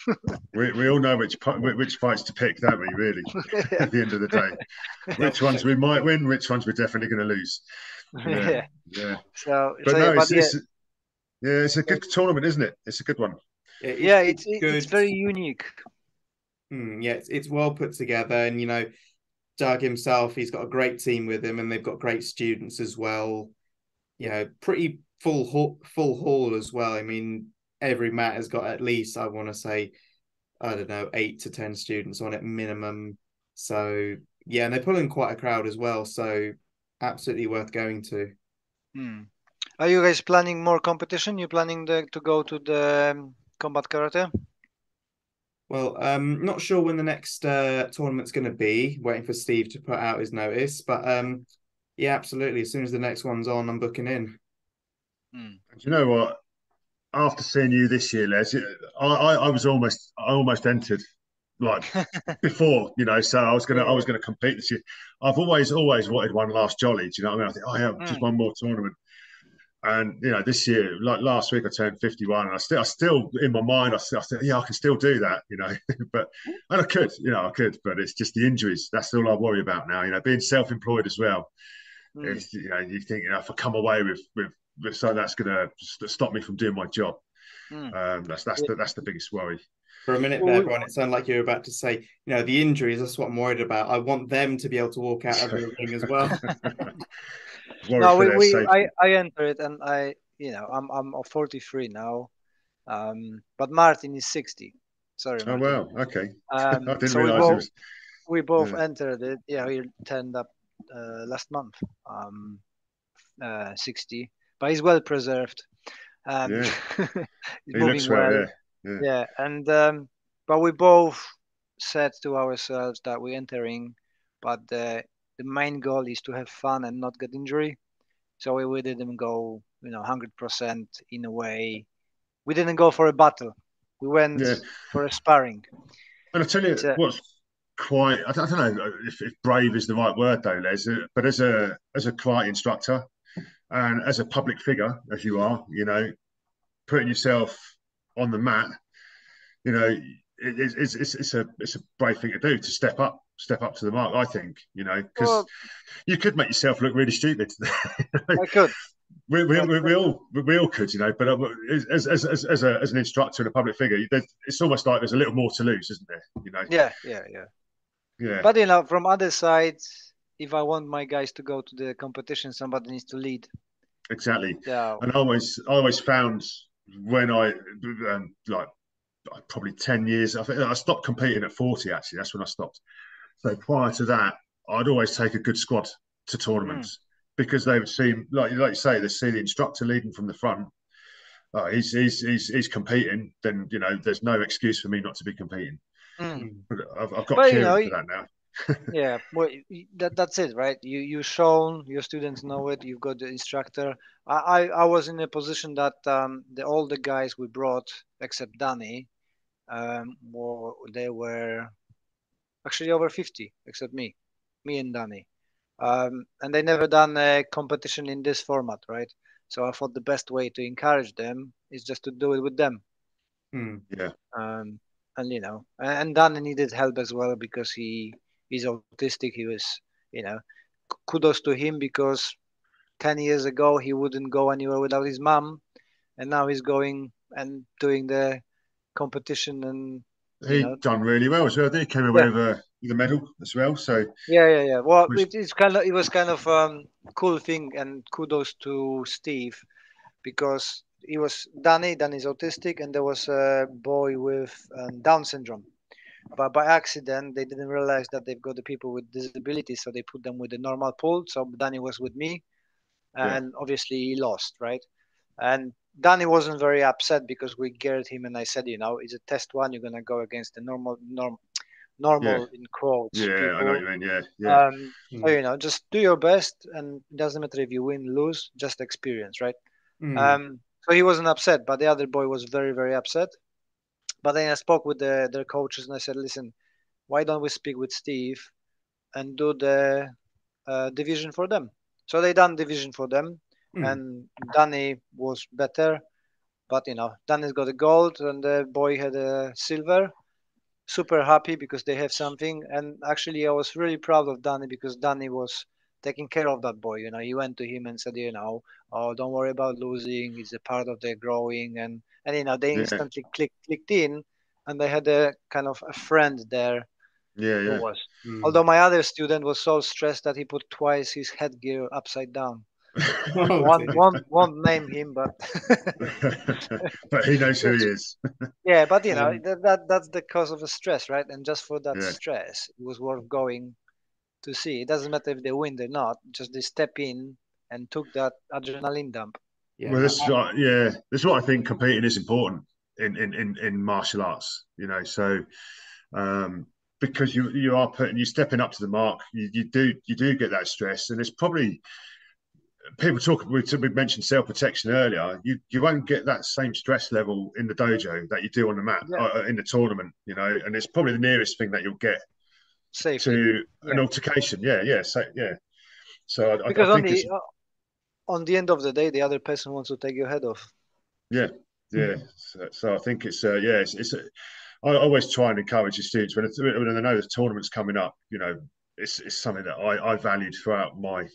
We all know which fights to pick, don't we? Really, at the end of the day, which ones we might win, which ones we're definitely going to lose. Yeah. So, it's a good tournament, isn't it? It's a good one. It's very unique. It's well put together, and Doug himself, he's got a great team with him, and they've got great students as well. Pretty full hall as well. I mean, every mat has got at least, I want to say, I don't know, 8 to 10 students on it minimum. So and they pull in quite a crowd as well. So absolutely worth going to. Are you guys planning more competition? You planning to go to the combat karate? Well, not sure when the next tournament's going to be. Waiting for Steve to put out his notice, but yeah, absolutely. As soon as the next one's on, I'm booking in. Do you know what? After seeing you this year, Les, I almost entered like before, so I was gonna compete this year. I've always wanted one last jolly. Do you know what I mean? I think, just one more tournament. And this year, like last week, I turned 51, and I still in my mind, I can still do that, but and I could, but it's just the injuries. That's all I worry about now. Being self-employed as well. It's, you think if I come away with so that's going to stop me from doing my job. That's the biggest worry. For a minute there, Brian, it sounded like you were about to say, the injuries. That's what I'm worried about. I want them to be able to walk out of the ring as well. No, I enter it, and I'm 43 now, but Martin is 60. Sorry, Oh Martin. wow, okay. I didn't So realise it was. we both Yeah, entered it. Yeah, he turned up last month, 60, but he's well preserved. yeah. He's He looks moving well. well. Yeah, yeah, Yeah, and but we both said to ourselves that we're entering, but the main goal is to have fun and not get injury. So we didn't go, 100% in a way. We didn't go for a battle. We went yeah. for a sparring. And I tell you It's a what's quite. I don't know if brave is the right word though, Les. But as a karate instructor and as a public figure, as you are, putting yourself on the mat, it's a brave thing to do to step up to the mark. I think, because well, you could make yourself look really stupid. I could, we, we, but we, we all we all could, but as an instructor and a public figure, it's almost like there's a little more to lose, isn't there? yeah, yeah, yeah. Yeah, But from other side, if I want my guys to go to the competition, somebody needs to lead. exactly. So And I always found when like probably 10 years, I think I stopped competing at 40. Actually, that's when I stopped. So prior to that, I'd always take a good squad to mm, tournaments because they would see, like you say, they see the instructor leading from the front. He's competing. Then there's no excuse for me not to be competing. mm. Mm. But I've got But Kieran for that now. yeah, well, that's it, right? You shown your students know it. You've got the instructor. I was in a position that all the guys we brought except Danny, they were actually over 50 except me and Danny. And they never done a competition in this format, right? So I thought the best way to encourage them is just to do it with them. Mm. Yeah, Um, and and Danny needed help as well because he's autistic. He was, you know, kudos to him because 10 years ago he wouldn't go anywhere without his mom, and now he's going and doing the competition, and you he know, done really well as well. He came yeah, away with a medal as well. So yeah. Well, which it was kind of cool thing, and kudos to Steve because he was Danny's autistic, and there was a boy with Down syndrome. But by accident, they didn't realize that they've got the people with disabilities, so they put them with the normal pool. So Danny was with me, yeah, and obviously he lost, right? And Danny wasn't very upset because we geared him, and I said, it's a test one. You're gonna go against the yeah, normal in quotes yeah. I know what people. you mean. Yeah, yeah, So Mm. just do your best, and it doesn't matter if you win, lose, just experience, right? Mm. So he wasn't upset, but the other boy was very, very upset. But then I spoke with their coaches, and I said, listen, why don't we speak with Steve and do the division for them? So they done division for them, Mm. and Danny was better, but Danny's got a gold, and the boy had a silver. Super happy because they have something, and actually I was really proud of Danny because Danny was taking care of that boy. He went to him and said, oh, don't worry about losing. It's a part of their growing, and they yeah, instantly clicked in, and they had a kind of a friend there yeah, who yeah. was. Mm. Although my other student was so stressed that he put twice his headgear upside down. Oh One, dear. one, won't name him, but But he knows who he yes. is. Yeah, but Um, that's the cause of the stress, right? And just for that Yeah. stress, it was worth going to see. It doesn't matter if they win or not, just they step in and took that adrenaline dump. Well, yeah. this is what, yeah, this is what I think competing is important in martial arts. So um, because you're stepping up to the mark, you do get that stress, and it's probably people talk. We mentioned self protection earlier. You won't get that same stress level in the dojo that you do on the mat Yeah, in the tournament. And it's probably the nearest thing that you'll get safely. to an Yeah, altercation. Yeah, yeah, so yeah. So I because think it's on the end of the day, the other person wants to take your head off. yeah, yeah. So I think it's yeah, I always try and encourage the students when they know the tournament's coming up. It's something that I valued throughout my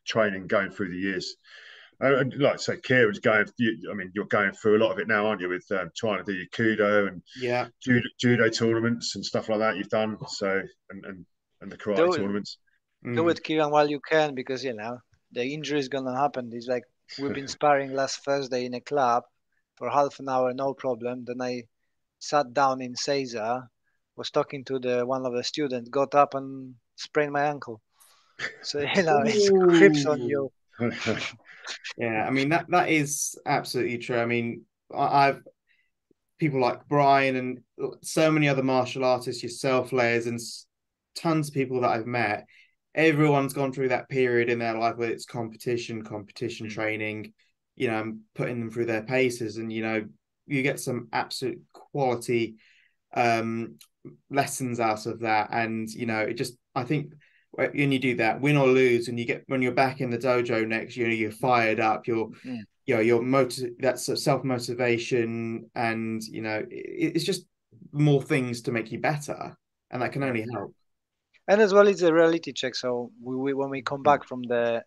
training going through the years. And like I say, Kieran's going. I mean, you're going through a lot of it now, aren't you? With trying to do your kudo and Yeah. judo tournaments and stuff like that. You've done so, and the karate Do it, tournaments. do Mm. it, Kieran, while you can, because the injury is gonna happen. It's like We've been sparring last Thursday in a club for half an hour, no problem. Then I sat down in Seiza, was talking to the one of the students, got up and sprained my ankle. So it creeps on Ooh. you. Yeah, I mean that is absolutely true. I mean, I've people like Brian and so many other martial artists, yourself, Les, and tons of people that I've met. Everyone's gone through that period in their life where it's competition training, and putting them through their paces, and you get some absolute quality lessons out of that, and it just I think when you do that, win or lose, and when you're back in the dojo next, you're fired up, that's self-motivation, and it's just more things to make you better, and that can only help. And as well, it's a reality check. So when we come back from the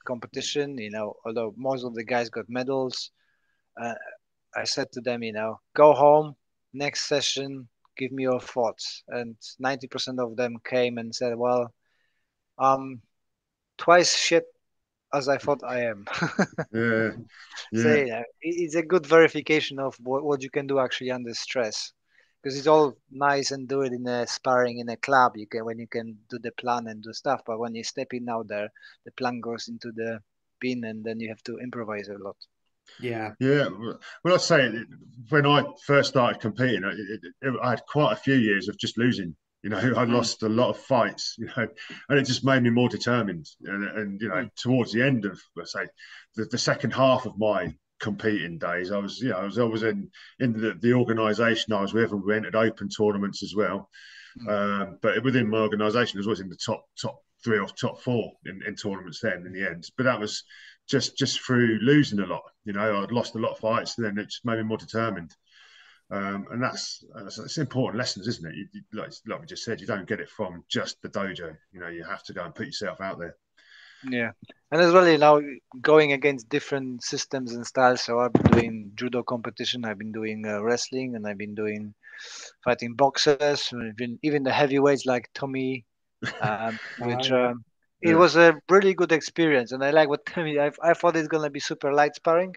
competition, although most of the guys got medals, I said to them, go home, next session, give me your thoughts. And 90% of them came and said, well, twice shit as I thought I am. Yeah, So yeah, it's a good verification of what you can do actually under stress. Because it's all nice and do it in a sparring in a club. When you can do the plan and do stuff, but when you step in out there, the plan goes into the bin, and then you have to improvise a lot. Yeah. yeah. Well, I say when I first started competing, I had quite a few years of just losing. I Mm, lost a lot of fights. And it just made me more determined. And mm, towards the end of, let's say, the second half of my competing days, I was always in the organisation I was with, and we entered open tournaments as well. mm. But within my organisation, I was always in the top three or top four in tournaments then in the end. But that was just through losing a lot. I'd lost a lot of fights, and then it just made me more determined. And that's important lessons, isn't it? Like we just said, you don't get it from just the dojo. You have to go and put yourself out there. Yeah, and as well, going against different systems and styles. So I've been doing judo competition, I've been doing wrestling, and I've been doing fighting boxers, even the heavyweights like Tommy, which Yeah. it Yeah. was a really good experience. And I like what Tommy. I thought it's gonna be super light sparring,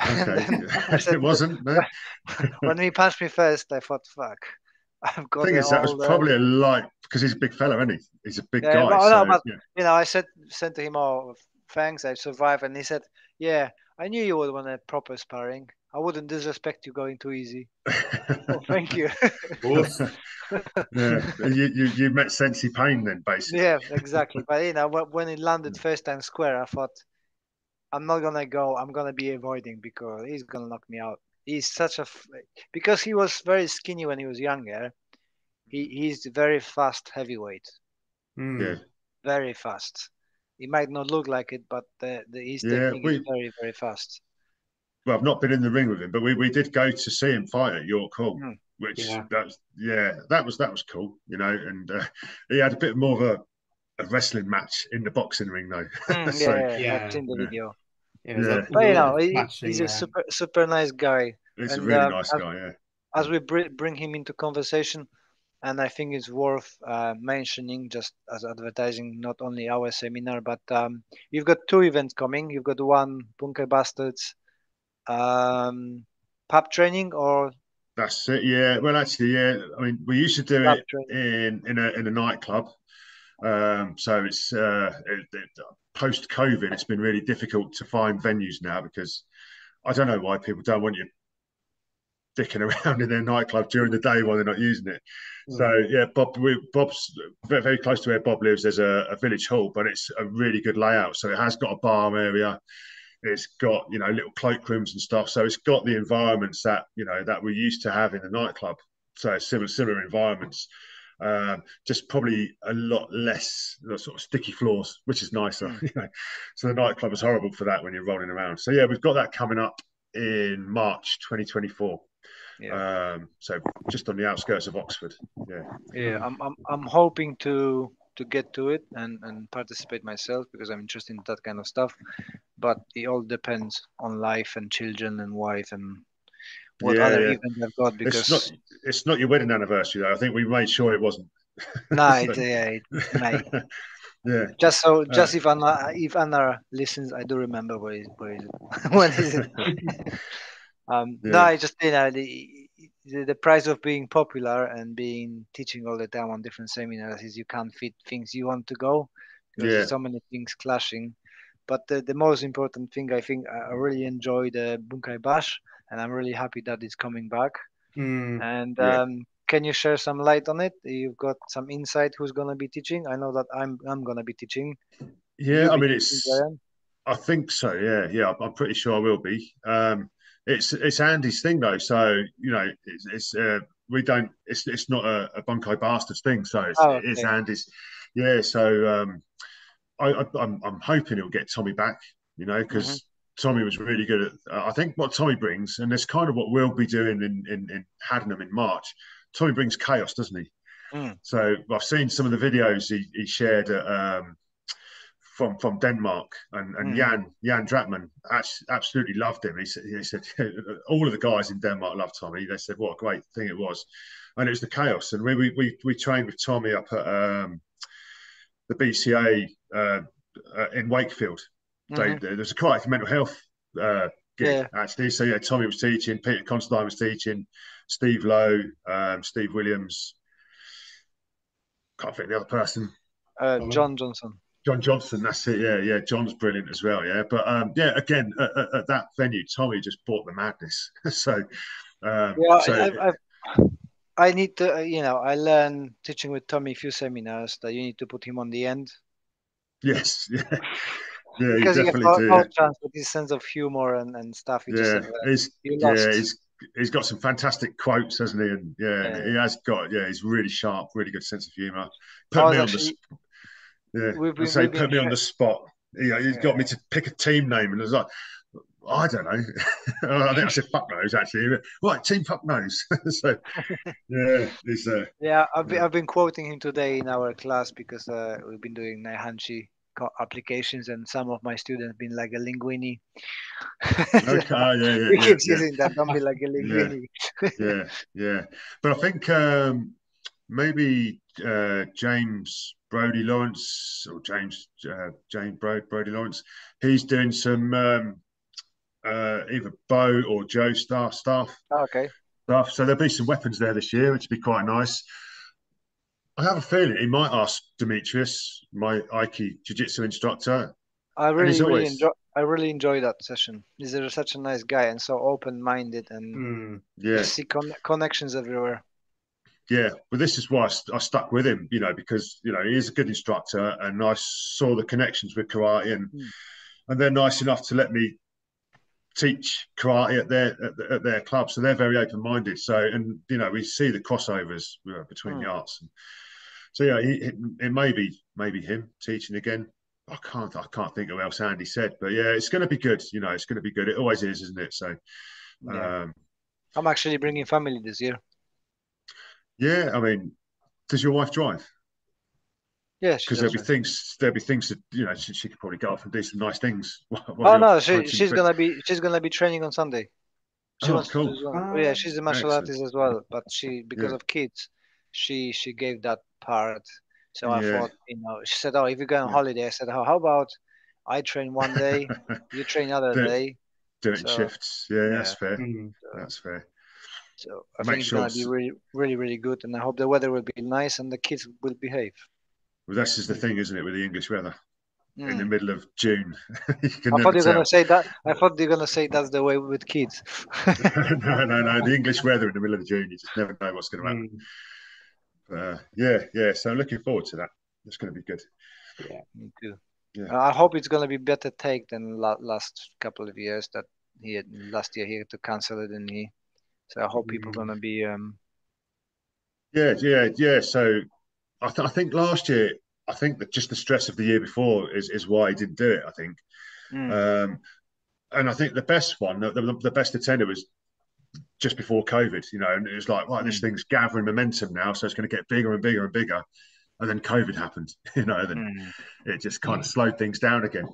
and Okay. then I said It wasn't. No. when he punched me first, I thought, "Fuck, I've got Thing it is, that was all there." probably a light because he's a big fella, isn't he? He's a big Yeah, guy. but no, So but yeah. I said to him, "Oh, thanks, I survived." And he said, "Yeah, I knew you would want a proper sparring. I wouldn't disrespect you going too easy." Oh, thank you. Awesome. Yeah. You met Sensei Payne then, basically. Yeah, exactly. But when it landed first time square, I thought I'm not gonna go. I'm gonna be avoiding because he's gonna knock me out. He's such because he was very skinny when he was younger. He's very fast heavyweight, Yeah. Mm. very fast. He might not look like it, but his Yeah. technique is very very fast. Well, I've not been in the ring with him, but we did go to see him fight at York Hall, Mm. which Yeah. that was cool, and he had a bit more of a wrestling match in the boxing ring though. So Yeah, I've Yeah. seen the video. Yeah. yeah, But There's a lot of he's flashing a there. super nice guy. he's a And really nice guy. as we bring him into conversation, and I think it's worth mentioning just as advertising, not only our seminar, but you've got two events coming. You've got one Bunker Bastards um, pub training or That's it. Yeah. Well, actually, yeah. I mean, we used to do club it training. in a nightclub. So it's post COVID. It's been really difficult to find venues now because I don't know why people don't want you dicking around in their nightclub during the day while they're not using it. So Mm. yeah, Bob's very, very close to where Bob lives. There's a village hall, but it's a really good layout. So it has got a bar area. It's got little cloakrooms and stuff. So it's got the environments that we used to have in the nightclub. So similar environments. Just probably a lot less sort of sticky floors, which is nicer. Mm, So the nightclub is horrible for that when you're rolling around. So yeah, we've got that coming up in March 2024. yeah, So just on the outskirts of Oxford. Yeah. yeah. Mm. I'm hoping to get to it and participate myself because I'm interested in that kind of stuff. But it all depends on life and children and wife and what Yeah, other yeah. event I've got It's not because it's not your wedding anniversary though. I think we made sure it wasn't. no, So, it's May. Yeah. Just if Anna listens, I do remember where is it when is it. No, Yeah. I just the price of being popular and being teaching all the time on different seminars is you can't fit things you want to go because Yeah. there's so many things clashing. But the most important thing I think I really enjoy the Bunkai Bash, and I'm really happy that it's coming back. And Yeah. can you share some light on it? You've got some insight who's gonna be teaching? I know that I'm gonna be teaching. Yeah. You'll I be mean, teaching, Kieran? I think so. Yeah. Yeah. I'm pretty sure I will be. It's Andy's thing though. So, we don't, it's not a Bunkai Bastards thing. So Oh, it is okay. Andy's. Yeah. So, I'm hoping it'll get Tommy back, Hmm. because Tommy was really good at. I think what Tommy brings, and it's kind of what we'll be doing in Haddenham in March. Tommy brings chaos, doesn't he? Mm, So I've seen some of the videos he shared from Denmark, and mm, Jan Dratman absolutely loved him. He said all of the guys in Denmark loved Tommy. They said what a great thing it was, and it was the chaos. And we trained with Tommy up at the BCA in Wakefield. hmm. There's a karate for mental health gig Yeah. actually. So yeah, Tommy was teaching, Peter Constantine was teaching, Steve Lowe, Steve Williams. Can't think of the other person. John Johnson. John Johnson, that's it. Yeah, yeah. John's brilliant as well. Yeah, but yeah, again at that venue, Tommy just brought the madness. so, Yeah, so I need to, I learned teaching with Tommy a few seminars that you need to put him on the end yes, yeah, yeah. You because you have definitely do. no Yeah, chance with his sense of humor and stuff. You just yeah. you Yeah, lost. he's got some fantastic quotes, hasn't he? And yeah, he Yeah. has got he's really sharp, really good sense of humour. I Put was me on the actually yeah, I say we've been put me on the spot. He's got me yeah. to pick a team name, and I was like, I don't know. I think I said fuck knows actually. Right, team fuck knows. so yeah, he's Yeah, yeah. I've been quoting him today in our class because we've been doing Naihanchi applications and some of my students been like a linguini. Okay, yeah, yeah, He yeah, keeps yeah, using that. Don't be like a yeah, linguini. yeah, yeah. But I think maybe James Brody Lawrence or James Brody Lawrence, he's doing some either Bo or Joe stuff. Okay. So there'll be some weapons there this year, which would be quite nice. I have a feeling he might ask Demetrius, my Aiki Jiu-Jitsu instructor, and he's always I really enjoy that session. He's such a nice guy and so open-minded and you yeah. just see connections everywhere. Yeah, but this is why I stuck with him, because he is a good instructor, and I saw the connections with karate, Mm. and they're nice enough to let me teach karate at their club, so they're very open minded. So, and we see the crossovers between the Mm. arts. So yeah, it may be him teaching again. I can't think of what else Andy said, but yeah, it's going to be good. It's going to be good. It always is, isn't it? So Yeah. um, I'm actually bringing family this year. yeah, I mean, does your wife drive? Yeah, she Because does right. there'll be things that she could probably go off and do some nice things while Oh you're no, coaching. she's gonna be training on Sunday. She Oh, wants to do cool, one. Oh, yeah, she's a martial excellent. artist as well, but she because Yeah, of kids, she gave that part. So I yeah, thought, she said, "Oh, if you go on yeah. holiday," I said, "Oh, how about I train one day, you train other do, day." do it in So shifts. Yeah, yeah, that's fair. so, That's fair. so I think Make it's sure gonna be really, really, really good, and I hope the weather will be nice and the kids will behave. well, this is the thing, isn't it, with the English weather in the Mm. middle of June, you can I never thought you're gonna tell. say that. I thought you're gonna say that's the way with kids. No. The English weather in the middle of June, you just never know what's going to happen. Yeah. So I'm looking forward to that. It's going to be good. Yeah. Me too. Yeah. I hope it's gonna be better take than last couple of years that he had last year he had to cancel it and he. So I hope people gonna be Yeah. So I think last year, I think that just the stress of the year before is why he didn't do it. I think, mm, um, and I think the best one, the best attender was just before COVID. And it was like, right, this mm, thing's gathering momentum now, so it's going to get bigger and bigger and bigger. And then COVID happened. Then mm, it just kind of slowed things down again,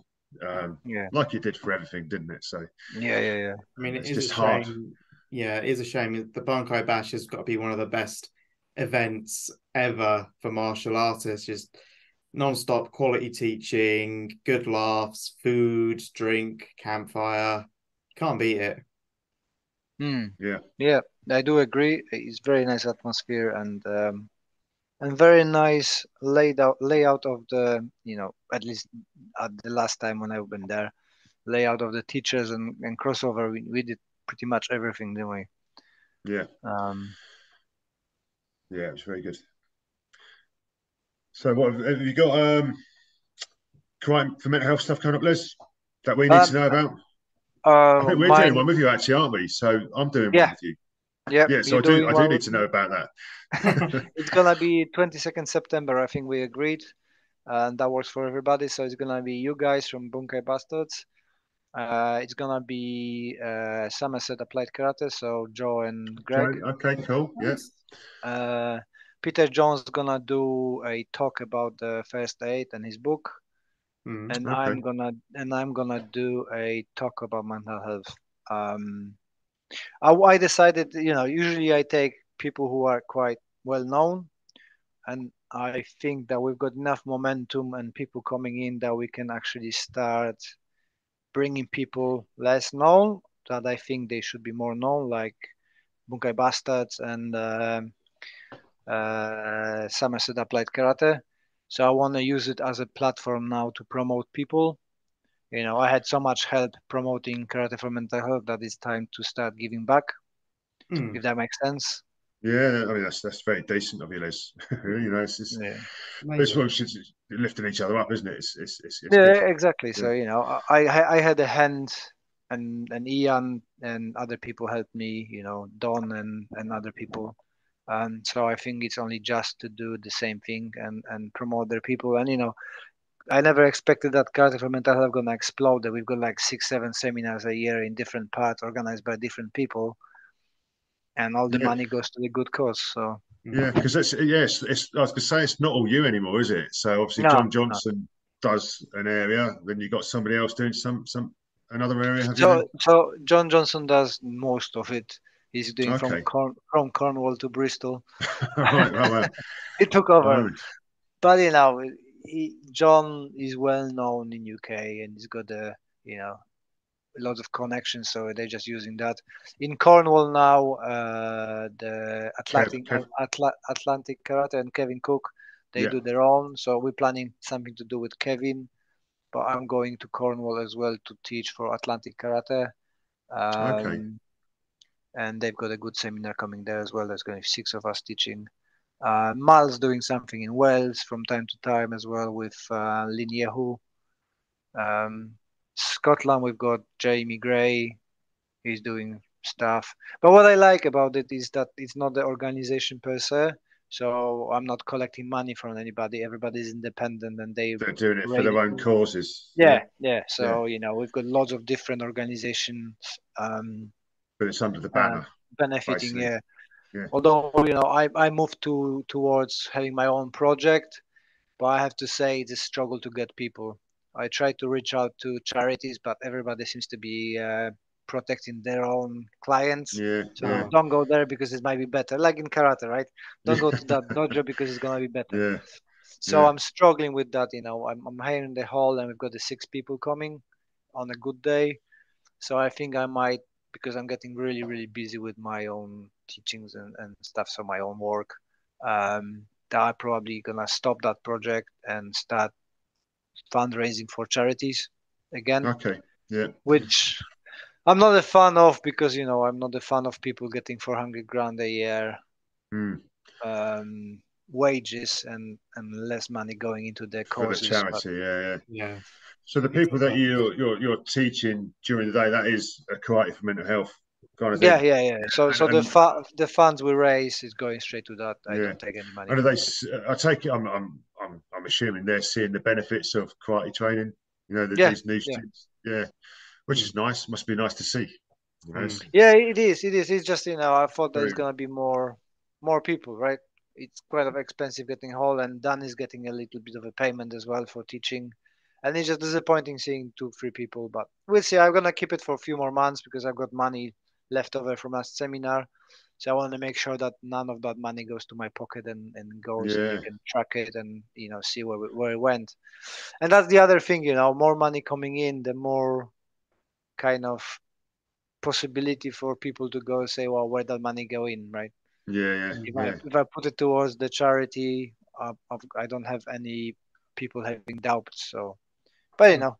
yeah, like it did for everything, didn't it? So yeah. I mean, it it's is a just hard. shame. Yeah, it is a shame. The Bunkai Bash has got to be one of the best events ever for martial artists. Just non-stop quality teaching, good laughs, food, drink, campfire. Can't beat it. Yeah. Yeah, I do agree. It's very nice atmosphere and very nice layout of the, at least at the last time when I've been there, layout of the teachers and crossover. We did pretty much everything, didn't we? Yeah. Um, Yeah, it was very good. So what have you got crime for mental health stuff coming up, Les? That we need to um, know about? I think we're doing one mine, with you actually, aren't we? So I'm doing one yeah, with you. yeah, Yeah, so you're I doing do one need with to know me. about that. It's gonna be 22nd September, I think we agreed, and that works for everybody. So it's gonna be you guys from Bunkai Bastards. It's gonna be Somerset Applied Karate, so Joe and Greg. Okay, cool. Yeah. Nice. Uh, Peter John's gonna do a talk about the first aid and his book, and Okay. I'm gonna do a talk about mental health. I decided, usually I take people who are quite well known, and I think that we've got enough momentum and people coming in that we can actually start bringing people less known that I think they should be more known, like Bunkai Bastards and Somerset Applied Karate. So I want to use it as a platform now to promote people. I had so much help promoting karate for mental health that it's time to start giving back, Mm. if that makes sense. Yeah, I mean that's very decent of you, Les. Yeah. It's Amazing. what lifting each other up, isn't it? It's good. Yeah, exactly. Yeah, So, I had a hand, and Ian and other people helped me, Don and other people. And so I think it's only just to do the same thing and promote their people. And, I never expected that Karate for Mental Health gonna explode. That we've got like 6, 7 seminars a year in different parts organized by different people, and all the yeah, money goes to the good cause. So yeah. Because it's I was gonna say it's not all you anymore, is it? So obviously no, John no. Johnson does an area, then you got somebody else doing some another area. Have you So then? so John Johnson does most of it. He's doing Okay. From Cornwall to Bristol. Right. Well. He took over, Blimey. but John is well known in UK and he's got you know lots of connections, so they're just using that. In Cornwall now, the Kev. Atlantic Karate and Kevin Cook, they Yeah. do their own. So we're planning something to do with Kevin, but I'm going to Cornwall as well to teach for Atlantic Karate. Okay. Um, and they've got a good seminar coming there as well. There's going to be 6 of us teaching. Mal's doing something in Wales from time to time as well with Lin Yehu. Scotland, we've got Jamie Gray. He's doing stuff. But what I like about it is that it's not the organization per se. So I'm not collecting money from anybody. Everybody's independent and they They're doing it for rate their it. own causes. Yeah. Yeah, yeah. Yeah. So we've got lots of different organizations But it's under the uh, banner, benefiting. basically. Yeah. Yeah. Although I moved towards having my own project, but I have to say it's a struggle to get people. I try to reach out to charities, but everybody seems to be protecting their own clients. Yeah. So Yeah. Oh, don't go there because it might be better. Like in karate, right? Don't go Yeah. to that dojo because it's gonna be better. Yeah. So Yeah. I'm struggling with that. I'm hiring the hall, and we've got the 6 people coming on a good day. So I think I might, because I'm getting really, really busy with my own teachings and stuff, so my own work, that I'm probably gonna stop that project and start fundraising for charities again, Okay. Yeah. which I'm not a fan of because I'm not a fan of people getting 400 grand a year Mm. wages and less money going into their For the courses. But charity. Yeah. Yeah. yeah. So the It's people that tough. you're teaching during the day, that is a karate for mental health kind of yeah, thing. yeah, yeah. So And so the funds we raise is going straight to that. I yeah. don't take any money And are from they? it. I take it. I'm assuming they're seeing the benefits of karate training. Yeah, These new yeah. students. Yeah, which Mm. is nice. Must be nice to see. Mm. Yeah, it is. It is. It's just I thought that it's Very. gonna be more people, right? It's quite of expensive getting hall, and Dan is getting a little bit of a payment as well for teaching, and it's just disappointing seeing 2, 3 people. But we'll see. I'm gonna keep it for a few more months because I've got money left over from last seminar. So I want to make sure that none of that money goes to my pocket and goes, and you Yeah, can track it and see where it went. And that's the other thing, more money coming in, the more kind of possibility for people to go say, well, where that money go in, right? yeah, If I yeah, if I put it towards the charity, I don't have any people having doubts. So, but yeah,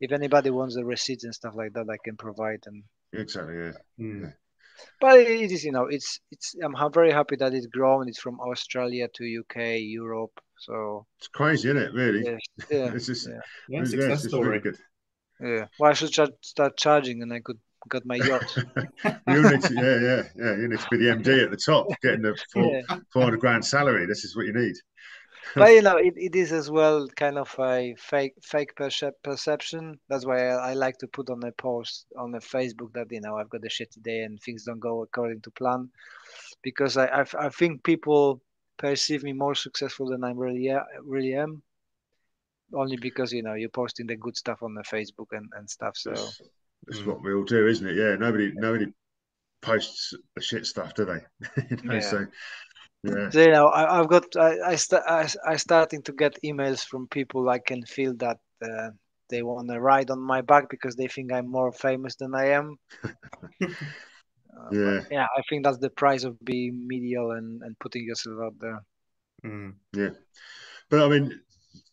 if anybody wants the receipts and stuff like that, I can provide. And exactly. Yeah, Mm. yeah. but it is, it's. Very happy that it's grown. It's from Australia to UK, Europe. So It's crazy, isn't it? Really, yeah, yeah, it's just, yeah, Yeah, yeah, success it's really story. good. yeah. Well, I should start charging, and I could got my yacht. You need to, yeah. You need to be the MD at the top, getting the Yeah. 400 grand salary. This is what you need. But it is as well kind of a fake perception. That's why I like to put on a post on the Facebook that I've got a shitty day and things don't go according to plan, because I think people perceive me more successful than I really am, only because you're posting the good stuff on the Facebook and stuff. So That's Mm. what we all do, isn't it? Yeah, nobody posts the shit stuff, do they? yeah. So yeah, So I've got I starting to get emails from people. I can feel that they want to ride on my back because they think I'm more famous than I am. But yeah, yeah, I think that's the price of being medial and putting yourself out there. Mm. yeah. But I mean,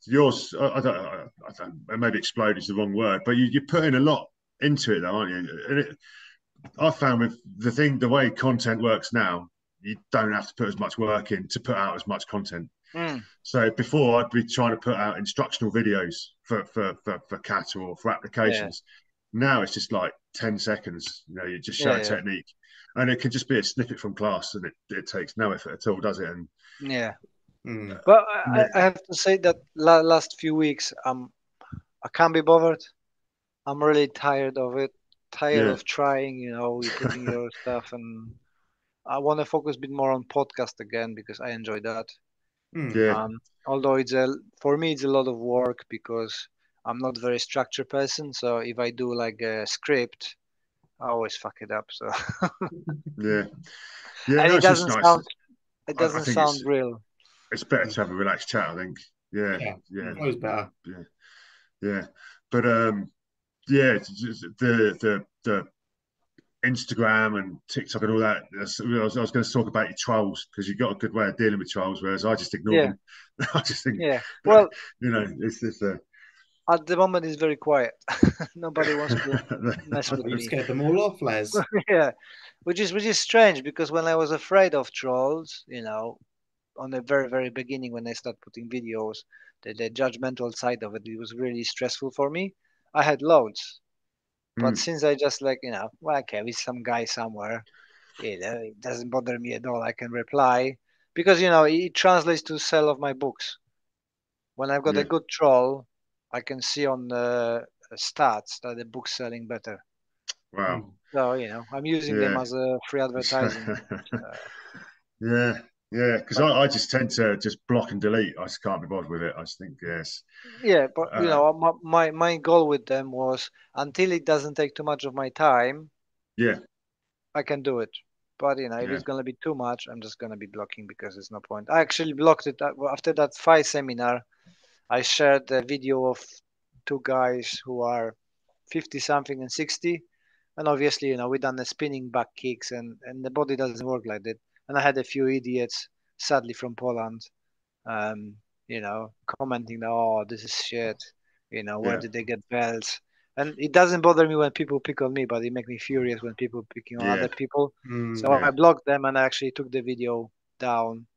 yours, I don't, maybe explode is the wrong word, but you're putting a lot into it, though, aren't you? And I found with the way content works now, you don't have to put as much work in to put out as much content. Mm, So before, I'd be trying to put out instructional videos for CAT or for yeah, applications. Now it's just like 10 seconds. You just show yeah, a yeah, technique, and it can just be a snippet from class, and it takes no effort at all, does it? And yeah. Mm. But yeah, I have to say that last few weeks, I can't be bothered. I'm really tired of it. Tired yeah, of trying. You putting your stuff, and I want to focus a bit more on podcast again because I enjoy that. Mm. yeah, Although for me it's a lot of work because I'm not a very structured person. So if I do like a script, I always fuck it up. So yeah, yeah. and No, it it's just doesn't nice. sound it I doesn't think sound real. it's better Mm. to have a relaxed chat. I think. Yeah, Yeah, yeah, Mm. always better. yeah, yeah. But yeah, the Instagram and TikTok and all that. I was going to talk about your trolls because you've got a good way of dealing with trolls, whereas I just ignore Yeah, them. I just think, yeah. Well, it's just at the moment it's very quiet. Nobody wants to mess I with thought you me. scared them all off, Les. Yeah, which is strange because when I was afraid of trolls, on the very very beginning when I started putting videos, the judgmental side of it was really stressful for me. I had loads, but mm, since I just like well, okay, with some guy somewhere, it doesn't bother me at all. I can reply because it translates to sale of my books. When I've got a yeah, good troll, I can see on the stats that the book's selling better. wow, Mm. So I'm using them yeah, as a free advertising. yeah, yeah. Because But I just tend to just block and delete. I just can't be bothered with it. I just think yes, yeah, but uh, my goal with them was until it doesn't take too much of my time, yeah, I can do it. But if yeah, it's gonna be too much, I'm just gonna be blocking because there's no point. I actually blocked it after that fight seminar. I shared a video of two guys who are 50 something and 60, and obviously we done the spinning back kicks and the body doesn't work like that. And I had a few idiots, sadly from Poland, um, commenting, "Oh, this is shit." Where yeah, did they get belts? And it doesn't bother me when people pick on me, but it makes me furious when people picking on yeah, other people. So Mm. yeah, I blocked them and I actually took the video down.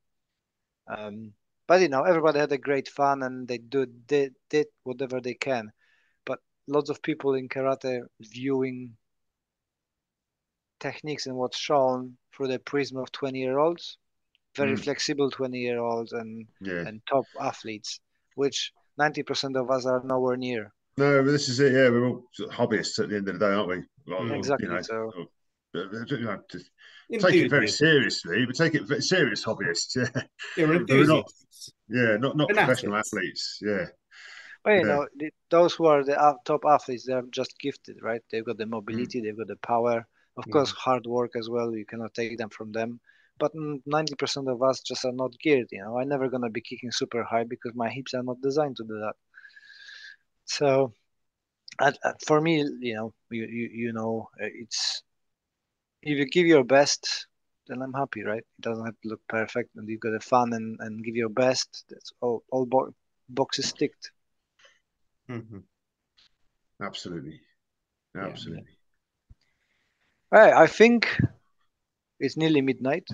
But everybody had a great fun and they did whatever they can. But lots of people in karate viewing techniques and what's shown through the prism of 20-year-olds, very mm, flexible 20-year-olds yeah. and top athletes, which 90% of us are nowhere near. No, but this is it. Yeah, we're all sort of hobbyists at the end of the day, aren't we? Mm. Exactly. So Just take it very Enthusiasts. seriously, but take it very serious hobbyists. Yeah, You're mm. but we're not. enthusiasts. Yeah, not professional Fanatics. athletes. Yeah, But yeah, those who are the top athletes, they're just gifted, right? They've got the mm, mobility, they've got the power, Of course, hard work as well. You cannot take them from them. But 90% of us just are not geared. I'm never gonna be kicking super high because my hips are not designed to do that. So, for me, it's if you give your best, then I'm happy, right? It doesn't have to look perfect, and you've got the fun and give your best. That's all boxes ticked. Absolutely. Absolutely. All right, I think it's nearly midnight,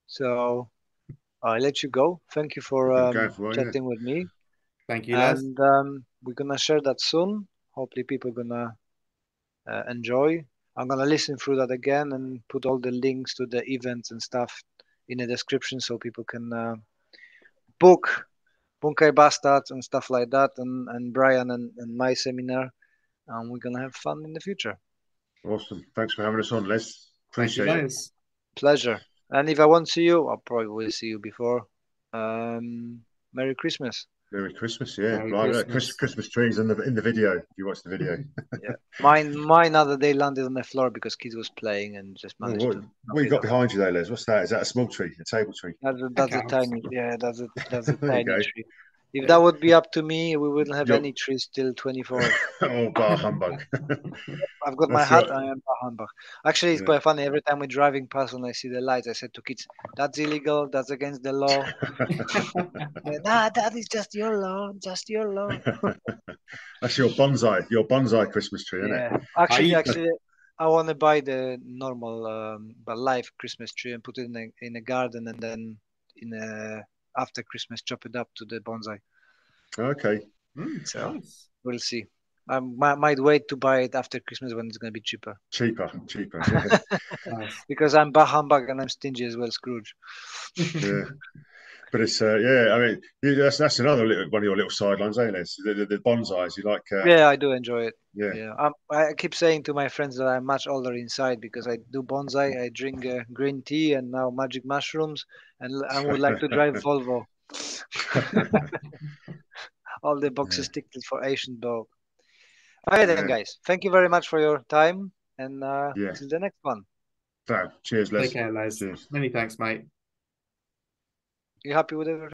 so I'll let you go. Thank you for chatting with me. Thank you, Les. And we're gonna share that soon. Hopefully, people are gonna enjoy. I'm gonna listen through that again and put all the links to the events and stuff in the description so people can book Bunkai Bastards and stuff like that, and Brian and my seminar. And we're gonna have fun in the future. Awesome. Thanks for having us on, Les. Appreciate it. Pleasure. And if I won't see you, I probably will see you before. Merry Christmas. Merry Christmas, yeah. Merry Right, Christmas. Christmas trees in the video. If you watch the video. Yeah. Mine other day landed on the floor because kids was playing and just managed to. What you got behind you though, Les? What's that? Is that a small tree? A table tree? That's a tiny. Yeah, that's a tiny tree. If Yeah. that would be up to me, we wouldn't have any trees till 24th. Oh, bar humbug. I've got my hat. I am bar humbug. Actually, it's quite funny. Every time we're driving past and I see the lights, I said to kids, "That's illegal. That's against the law." Nah, that is just your law. Just your law. That's your bonsai Christmas tree, isn't it? Actually, I want to buy the normal, but live Christmas tree and put it in a garden, and then after Christmas chop it up to the bonsai. Okay. So we'll see. I might wait to buy it after Christmas when it's going to be cheaper. Cheaper, yeah. Because I'm bah humbug and I'm stingy as well, Scrooge. Yeah. But it's I mean that's another one of your little sidelines, ain't it? The bonsais you like. Yeah, I do enjoy it. Yeah. I keep saying to my friends that I'm much older inside because I do bonsai, I drink green tea and now magic mushrooms, and I would like to drive Volvo. All the boxes ticked for Asian dog. All right then, guys. Thank you very much for your time, and till the next one. Cheers, Les. Take care, Les. Cheers. Many thanks, mate. You happy with everything?